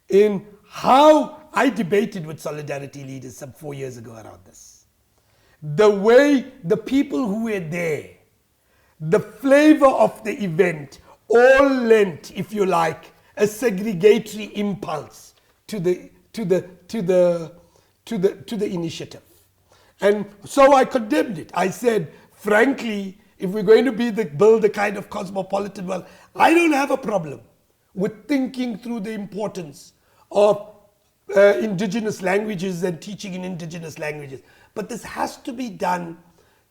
In how I debated with Solidarity leaders some 4 years ago around this. The way the people who were there, the flavor of the event, all lent, if you like, a segregatory impulse to the initiative. And so I condemned it. I said, frankly, if we're going to build a kind of cosmopolitan world, I don't have a problem with thinking through the importance of indigenous languages and teaching in indigenous languages. But this has to be done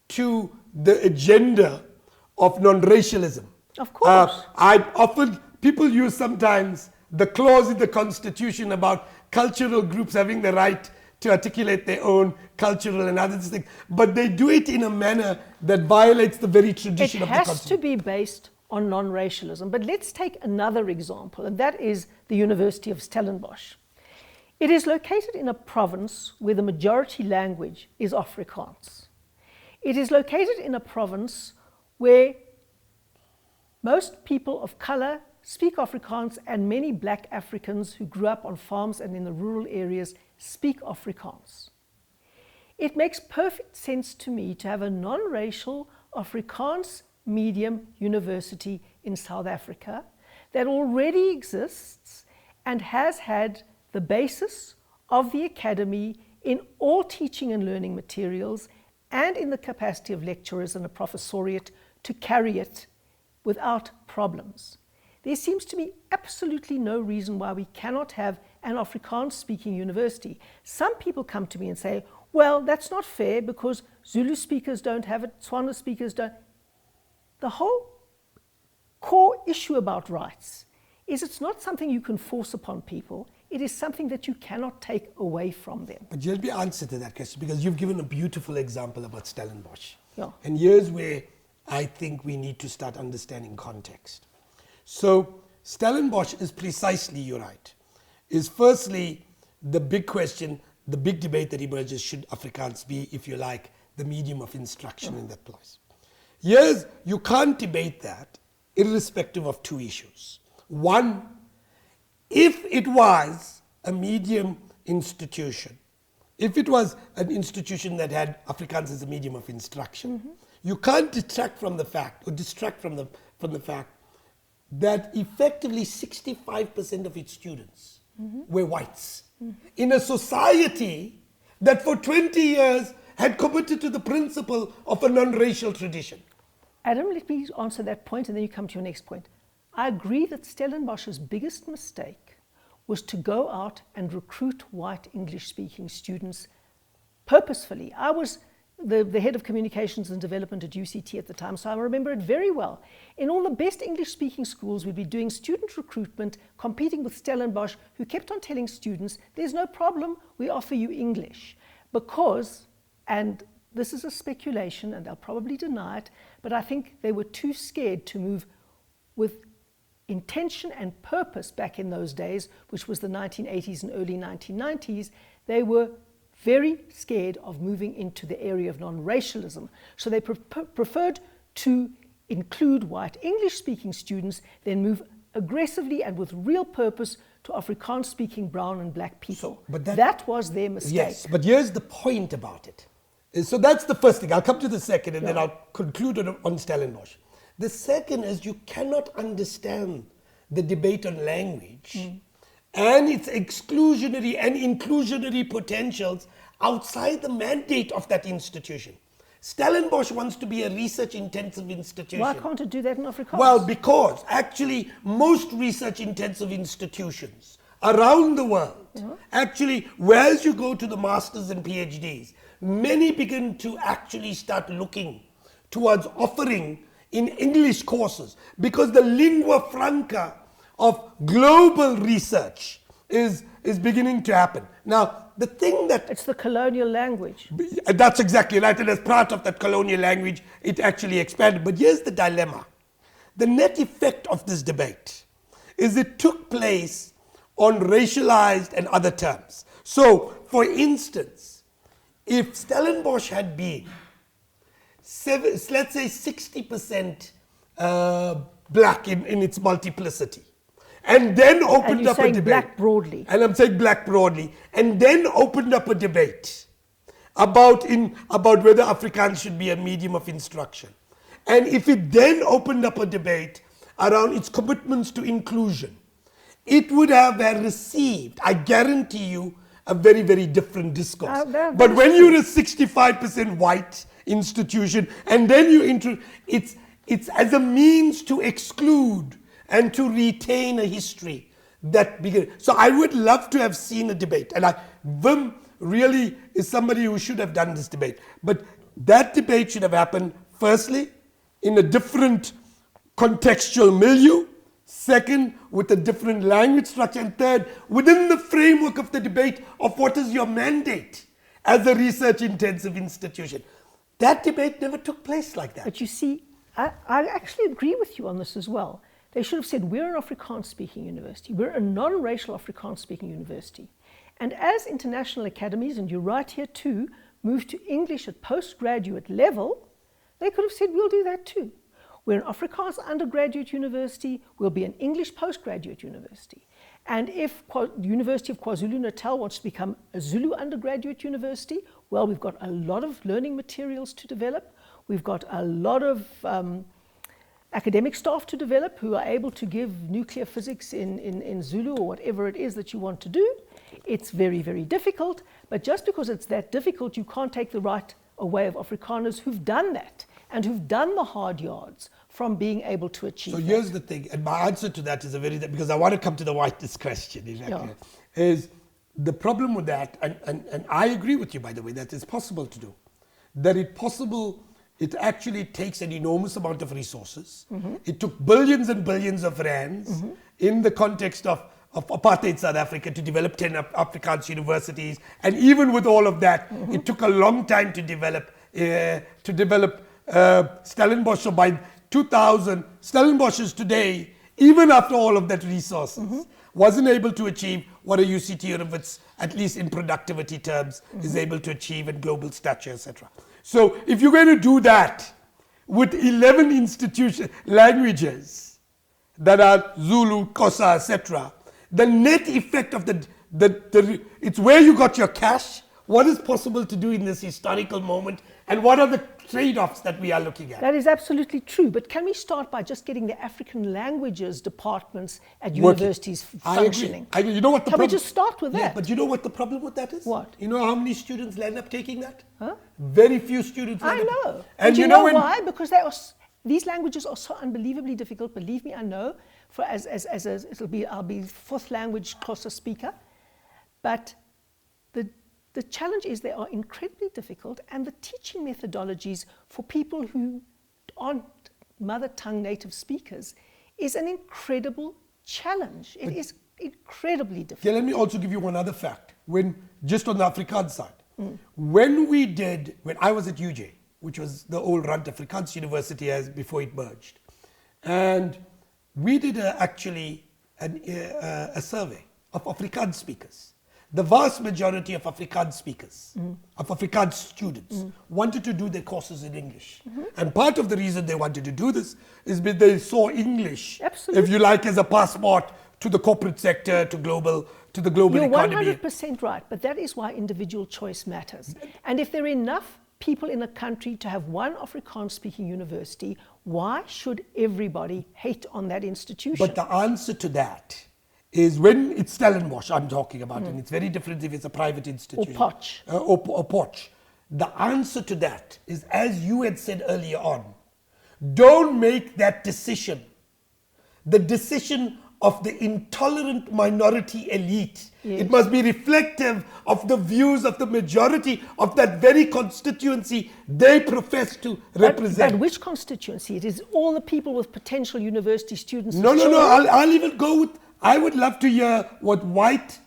to the agenda of non-racialism. Of course. People use sometimes the clause in the Constitution about cultural groups having the right to articulate their own cultural and other things, but they do it in a manner that violates the very tradition of the Constitution. It has to be based on non-racialism. But let's take another example, and that is the University of Stellenbosch. It is located in a province where the majority language is Afrikaans. It is located in a province where most people of color speak Afrikaans, and many black Africans who grew up on farms and in the rural areas speak Afrikaans. It makes perfect sense to me to have a non-racial Afrikaans medium university in South Africa that already exists and has had the basis of the academy in all teaching and learning materials and in the capacity of lecturers and a professoriate to carry it without problems. There seems to be absolutely no reason why we cannot have an Afrikaans-speaking university. Some people come to me and say, well, that's not fair because Zulu speakers don't have it, Tswana speakers don't. The whole core issue about rights is it's not something you can force upon people. It is something that you cannot take away from them. But let me answer to that question, because you've given a beautiful example about Stellenbosch. Yeah. And here's where I think we need to start understanding context. So Stellenbosch is precisely, you're right, is firstly the big question, the big debate that emerges, should Afrikaans be, if you like, the medium of instruction in that place. Yes, you can't debate that irrespective of two issues. One, if it was a medium institution, if it was an institution that had Afrikaans as a medium of instruction, you can't detract from the fact, or distract from the fact that effectively 65% of its students were whites. In a society that for 20 years had committed to the principle of a non-racial tradition. Adam, let me answer that point and then you come to your next point. I agree that Stellenbosch's biggest mistake was to go out and recruit white English-speaking students purposefully. I was the head of communications and development at UCT at the time, so I remember it very well. In all the best English-speaking schools, we'd be doing student recruitment, competing with Stellenbosch, who kept on telling students, there's no problem, we offer you English. Because, and this is a speculation, and they'll probably deny it, but I think they were too scared to move with intention and purpose back in those days, which was the 1980s and early 1990s. They were very scared of moving into the area of non-racialism. So they preferred to include white English-speaking students, then move aggressively and with real purpose to Afrikaans-speaking brown and black people. But that was their mistake. Yes, but here's the point about it. So that's the first thing. I'll come to the second, and then I'll conclude on Stellenbosch. The second is you cannot understand the debate on language and its exclusionary and inclusionary potentials outside the mandate of that institution. Stellenbosch wants to be a research-intensive institution. Why can't it do that in Afrikaans? Well, because actually most research-intensive institutions around the world, actually, whereas you go to the masters and PhDs, many begin to actually start looking towards offering in English courses, because the lingua franca of global research is beginning to happen. Now, the thing that... It's the colonial language. That's exactly right, and as part of that colonial language, it actually expanded. But here's the dilemma. The net effect of this debate is it took place on racialized and other terms. So, for instance, if Stellenbosch had been, let's say 60% black in its multiplicity, and then opened up a debate. Black broadly. And I'm saying black broadly. And then opened up a debate about whether Afrikaans should be a medium of instruction. And if it then opened up a debate around its commitments to inclusion, it would have received, I guarantee you, a very, very different discourse. But when you're a 65% white institution, and then it's as a means to exclude and to retain a history that began. So I would love to have seen a debate. And Wim really is somebody who should have done this debate. But that debate should have happened, firstly, in a different contextual milieu. Second, with a different language structure. And third, within the framework of the debate of what is your mandate as a research-intensive institution. That debate never took place like that. But you see, I actually agree with you on this as well. They should have said, we're an Afrikaans-speaking university. We're a non-racial Afrikaans-speaking university. And as international academies, and you're right here too, move to English at postgraduate level, they could have said, we'll do that too. We're an Afrikaans undergraduate university. We'll be an English postgraduate university. And if University of KwaZulu-Natal wants to become a Zulu undergraduate university, well, we've got a lot of learning materials to develop. We've got a lot of academic staff to develop who are able to give nuclear physics in Zulu or whatever it is that you want to do. It's very, very difficult, but just because it's that difficult, you can't take the right away of Afrikaners who've done that and who've done the hard yards from being able to achieve that. So here's the thing, and my answer to that is because I want to come to the whiteness question, is the problem with that, and I agree with you, by the way, that it's possible to do, it actually takes an enormous amount of resources. It took billions and billions of rands in the context of apartheid South Africa to develop 10 Afrikaans universities. And even with all of that, it took a long time to develop Stellenbosch. So by 2000, Stellenbosch is today, even after all of that resources, wasn't able to achieve what a UCT of its, at least in productivity terms, is able to achieve in global stature, etc. So if you're going to do that with 11 languages that are Zulu, Xhosa, etc., the net effect of it's where you got your cash, what is possible to do in this historical moment, and what are the trade-offs that we are looking at? That is absolutely true, but can we start by just getting the African languages departments at universities functioning? I agree. You know what the Can we just start with that? Yeah, but you know what the problem with that is? What? You know how many students end up taking that? Huh? Very few students end up. I know. And you know why? Because these languages are so unbelievably difficult. Believe me, I know. I'll be fourth language Xhosa speaker, but the the challenge is they are incredibly difficult, and the teaching methodologies for people who aren't mother tongue native speakers is an incredible challenge. It is incredibly difficult. Yeah, let me also give you one other fact. Just on the Afrikaans side, when I was at UJ, which was the old Rand Afrikaans University before it merged, and we did actually a survey of Afrikaans speakers. The vast majority of Afrikaans speakers, of Afrikaans students, wanted to do their courses in English. And part of the reason they wanted to do this is because they saw English, if you like, as a passport to the corporate sector, to the global economy. You're 100% right, but that is why individual choice matters. And if there are enough people in a country to have one Afrikaans-speaking university, why should everybody hate on that institution? But the answer to that is when it's Stellenbosch I'm talking about, and it's very different if it's a private institution. Or Potch. Or Potch. The answer to that is, as you had said earlier on, don't make that decision the decision of the intolerant minority elite. Yes. It must be reflective of the views of the majority of that very constituency they profess to represent. But which constituency? It is all the people with potential university students. No. I'll even go with, I would love to hear what white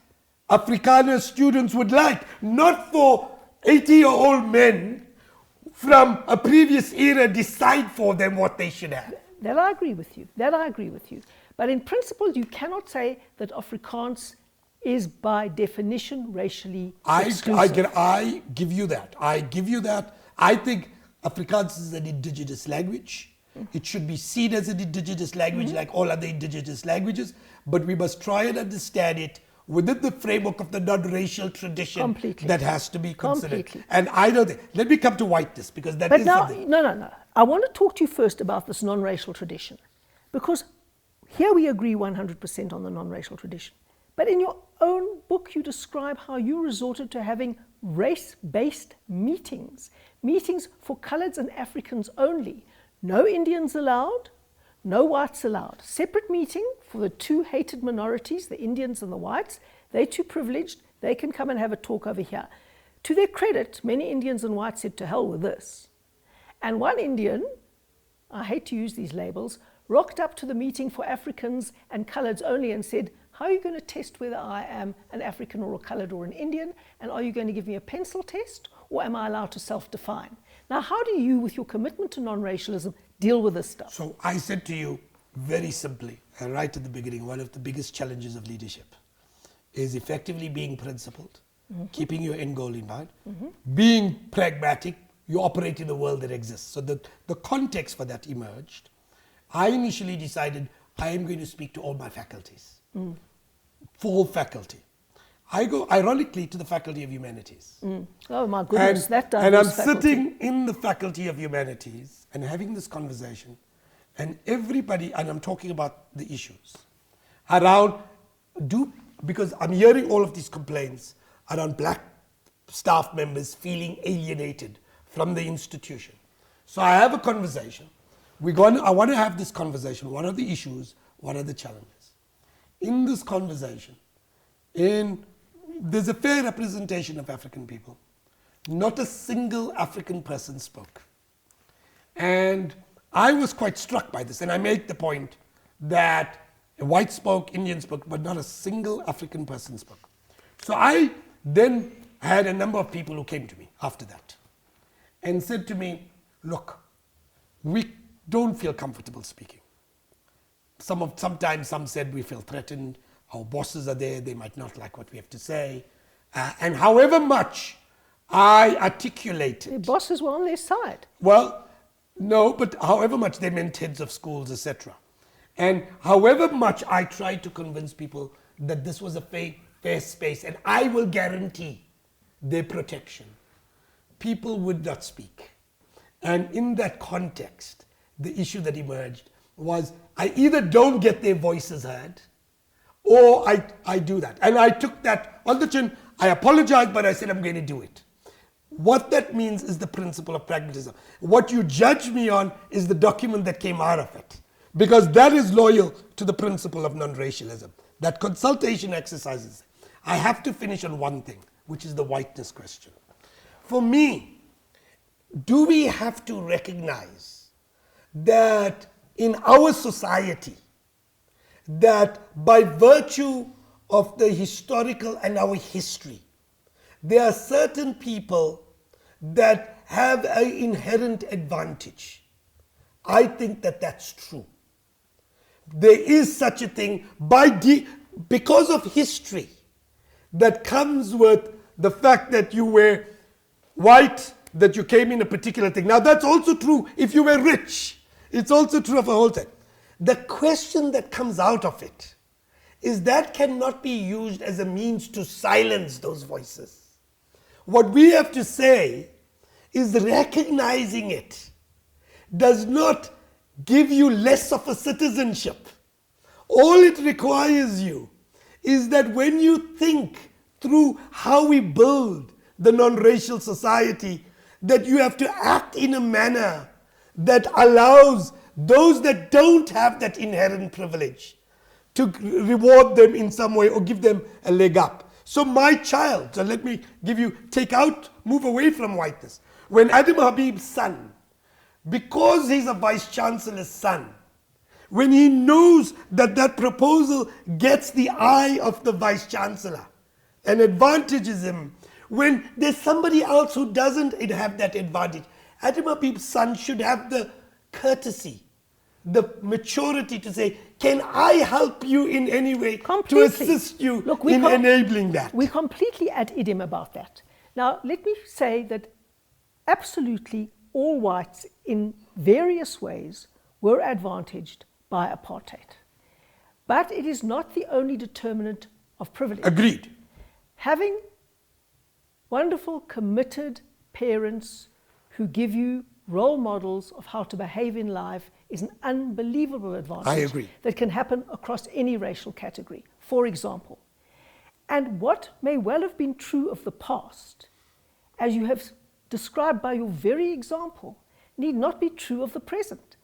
Afrikaner students would like, not for 80-year-old men from a previous era decide for them what they should have. That I agree with you. But in principle, you cannot say that Afrikaans is by definition racially exclusive. I give you that. I think Afrikaans is an indigenous language. It should be seen as an indigenous language like all other indigenous languages, but we must try and understand it within the framework of the non-racial tradition that has to be considered. And I know that. Let me come to whiteness, because that is something. No. I want to talk to you first about this non-racial tradition, because here we agree 100% on the non-racial tradition. But in your own book, you describe how you resorted to having race-based meetings for coloureds and Africans only. No Indians allowed, no whites allowed. Separate meeting for the two hated minorities, the Indians and the whites. They're too privileged, they can come and have a talk over here. To their credit, many Indians and whites said, to hell with this. And one Indian, I hate to use these labels, rocked up to the meeting for Africans and coloureds only and said, how are you going to test whether I am an African or a coloured or an Indian? And are you going to give me a pencil test, or am I allowed to self-define? Now, how do you, with your commitment to non-racialism, deal with this stuff? So I said to you very simply, and right at the beginning, one of the biggest challenges of leadership is effectively being principled, keeping your end goal in mind, being pragmatic. You operate in a world that exists. So the context for that emerged. I initially decided I am going to speak to all my faculties, full faculty. I go, ironically, to the Faculty of Humanities. Oh my goodness, and I'm sitting in the Faculty of Humanities and having this conversation, and everybody, and I'm talking about the issues around, because I'm hearing all of these complaints around black staff members feeling alienated from the institution. So I have a conversation. I want to have this conversation. What are the issues? What are the challenges? In this conversation, there's a fair representation of African people. Not a single African person spoke. And I was quite struck by this, and I made the point that white spoke, Indian spoke, but not a single African person spoke. So I then had a number of people who came to me after that and said to me, look, we don't feel comfortable speaking. Sometimes some said we feel threatened. Our bosses are there, they might not like what we have to say. And however much I articulated... The bosses were on their side. Well, no, but however much they meant heads of schools, etc. And however much I tried to convince people that this was a fair space and I will guarantee their protection, people would not speak. And in that context, the issue that emerged was I either don't get their voices heard, or I do that. And I took that on the chin. I apologized, but I said I'm going to do it. What that means is the principle of pragmatism. What you judge me on is the document that came out of it, because that is loyal to the principle of non-racialism. That consultation exercises. I have to finish on one thing. which is the whiteness question. For me, do we have to recognize that in our society, that by virtue of the historical and our history, there are certain people that have an inherent advantage? I think that that's true. There is such a thing because of history that comes with the fact that you were white, that you came in a particular thing. Now that's also true if you were rich. It's also true of a whole thing. The question that comes out of it is that cannot be used as a means to silence those voices. What we have to say is recognizing it does not give you less of a citizenship. All it requires you is that when you think through how we build the non-racial society, that you have to act in a manner that allows those that don't have that inherent privilege to reward them in some way or give them a leg up. So my child, so let me move away from whiteness. When Adam Habib's son, because he's a vice chancellor's son, when he knows that that proposal gets the eye of the vice chancellor and advantages him, when there's somebody else who doesn't have that advantage, Adam Habib's son should have the courtesy, the maturity to say, can I help you in any way to assist you in enabling that? We're completely at idiom about that. Now, let me say that absolutely all whites in various ways were advantaged by apartheid. But it is not the only determinant of privilege. Agreed. Having wonderful, committed parents who give you role models of how to behave in life is an unbelievable advantage. I agree. That can happen across any racial category, for example. And what may well have been true of the past, as you have described by your very example, need not be true of the present.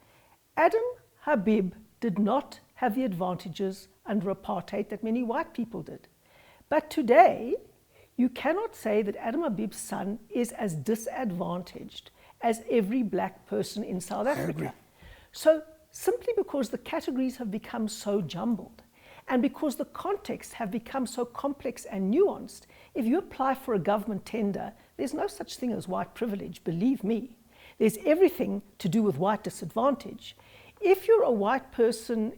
Adam Habib did not have the advantages under apartheid that many white people did. But today, you cannot say that Adam Habib's son is as disadvantaged as every black person in South Africa. So simply because the categories have become so jumbled and because the contexts have become so complex and nuanced, if you apply for a government tender, there's no such thing as white privilege, believe me. There's everything to do with white disadvantage. If you're a white person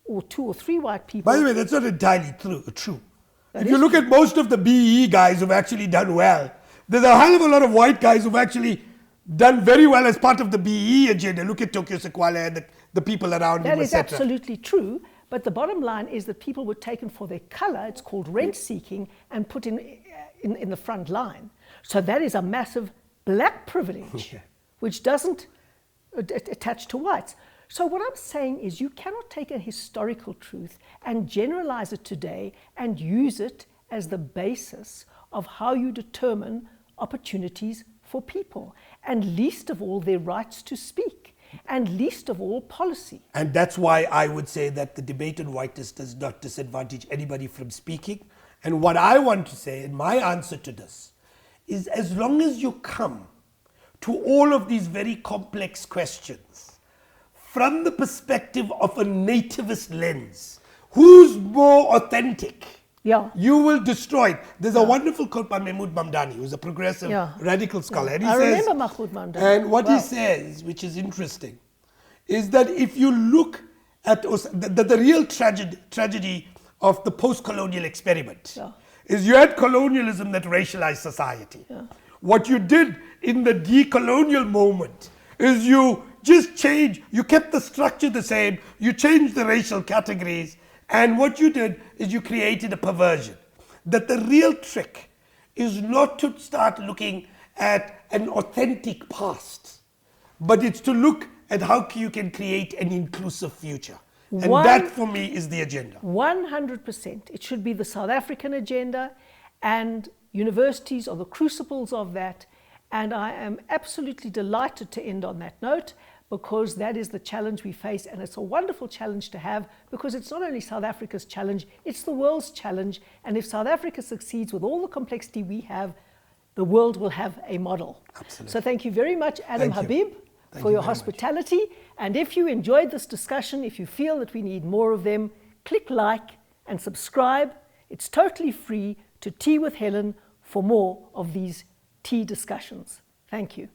or two or three white people... By the way, that's not entirely true. If you look at most of the BE guys who've actually done well, there's a hell of a lot of white guys who've actually done very well as part of the BE agenda. Look at Tokyo Sequala and the people around him, That is etc. absolutely true, but the bottom line is that people were taken for their color, it's called rent-seeking, and put in the front line. So that is a massive black privilege, which doesn't attach to whites. So what I'm saying is you cannot take a historical truth and generalize it today and use it as the basis of how you determine opportunities for people, and least of all their rights to speak, and least of all policy. And that's why I would say that the debate on whiteness does not disadvantage anybody from speaking. And what I want to say, and my answer to this, is as long as you come to all of these very complex questions from the perspective of a nativist lens, who's more authentic? You will destroy it. There's a wonderful quote by Mahmoud Mamdani, who's a progressive radical scholar. And he remember Mahmoud Mamdani. And what he says, which is interesting, is that if you look at the real tragedy of the post-colonial experiment is you had colonialism that racialized society. What you did in the decolonial moment is you kept the structure the same, you changed the racial categories, and what you did is you created a perversion. That the real trick is not to start looking at an authentic past, but it's to look at how you can create an inclusive future. And that for me is the agenda. 100%. It should be the South African agenda, and universities are the crucibles of that. And I am absolutely delighted to end on that note. because that is the challenge we face, and it's a wonderful challenge to have, because it's not only South Africa's challenge, it's the world's challenge. And if South Africa succeeds with all the complexity we have, the world will have a model. Absolutely. So thank you very much, Adam Habib, for your hospitality. And if you enjoyed this discussion, if you feel that we need more of them, click like and subscribe. It's totally free to Tea with Helen for more of these tea discussions. Thank you.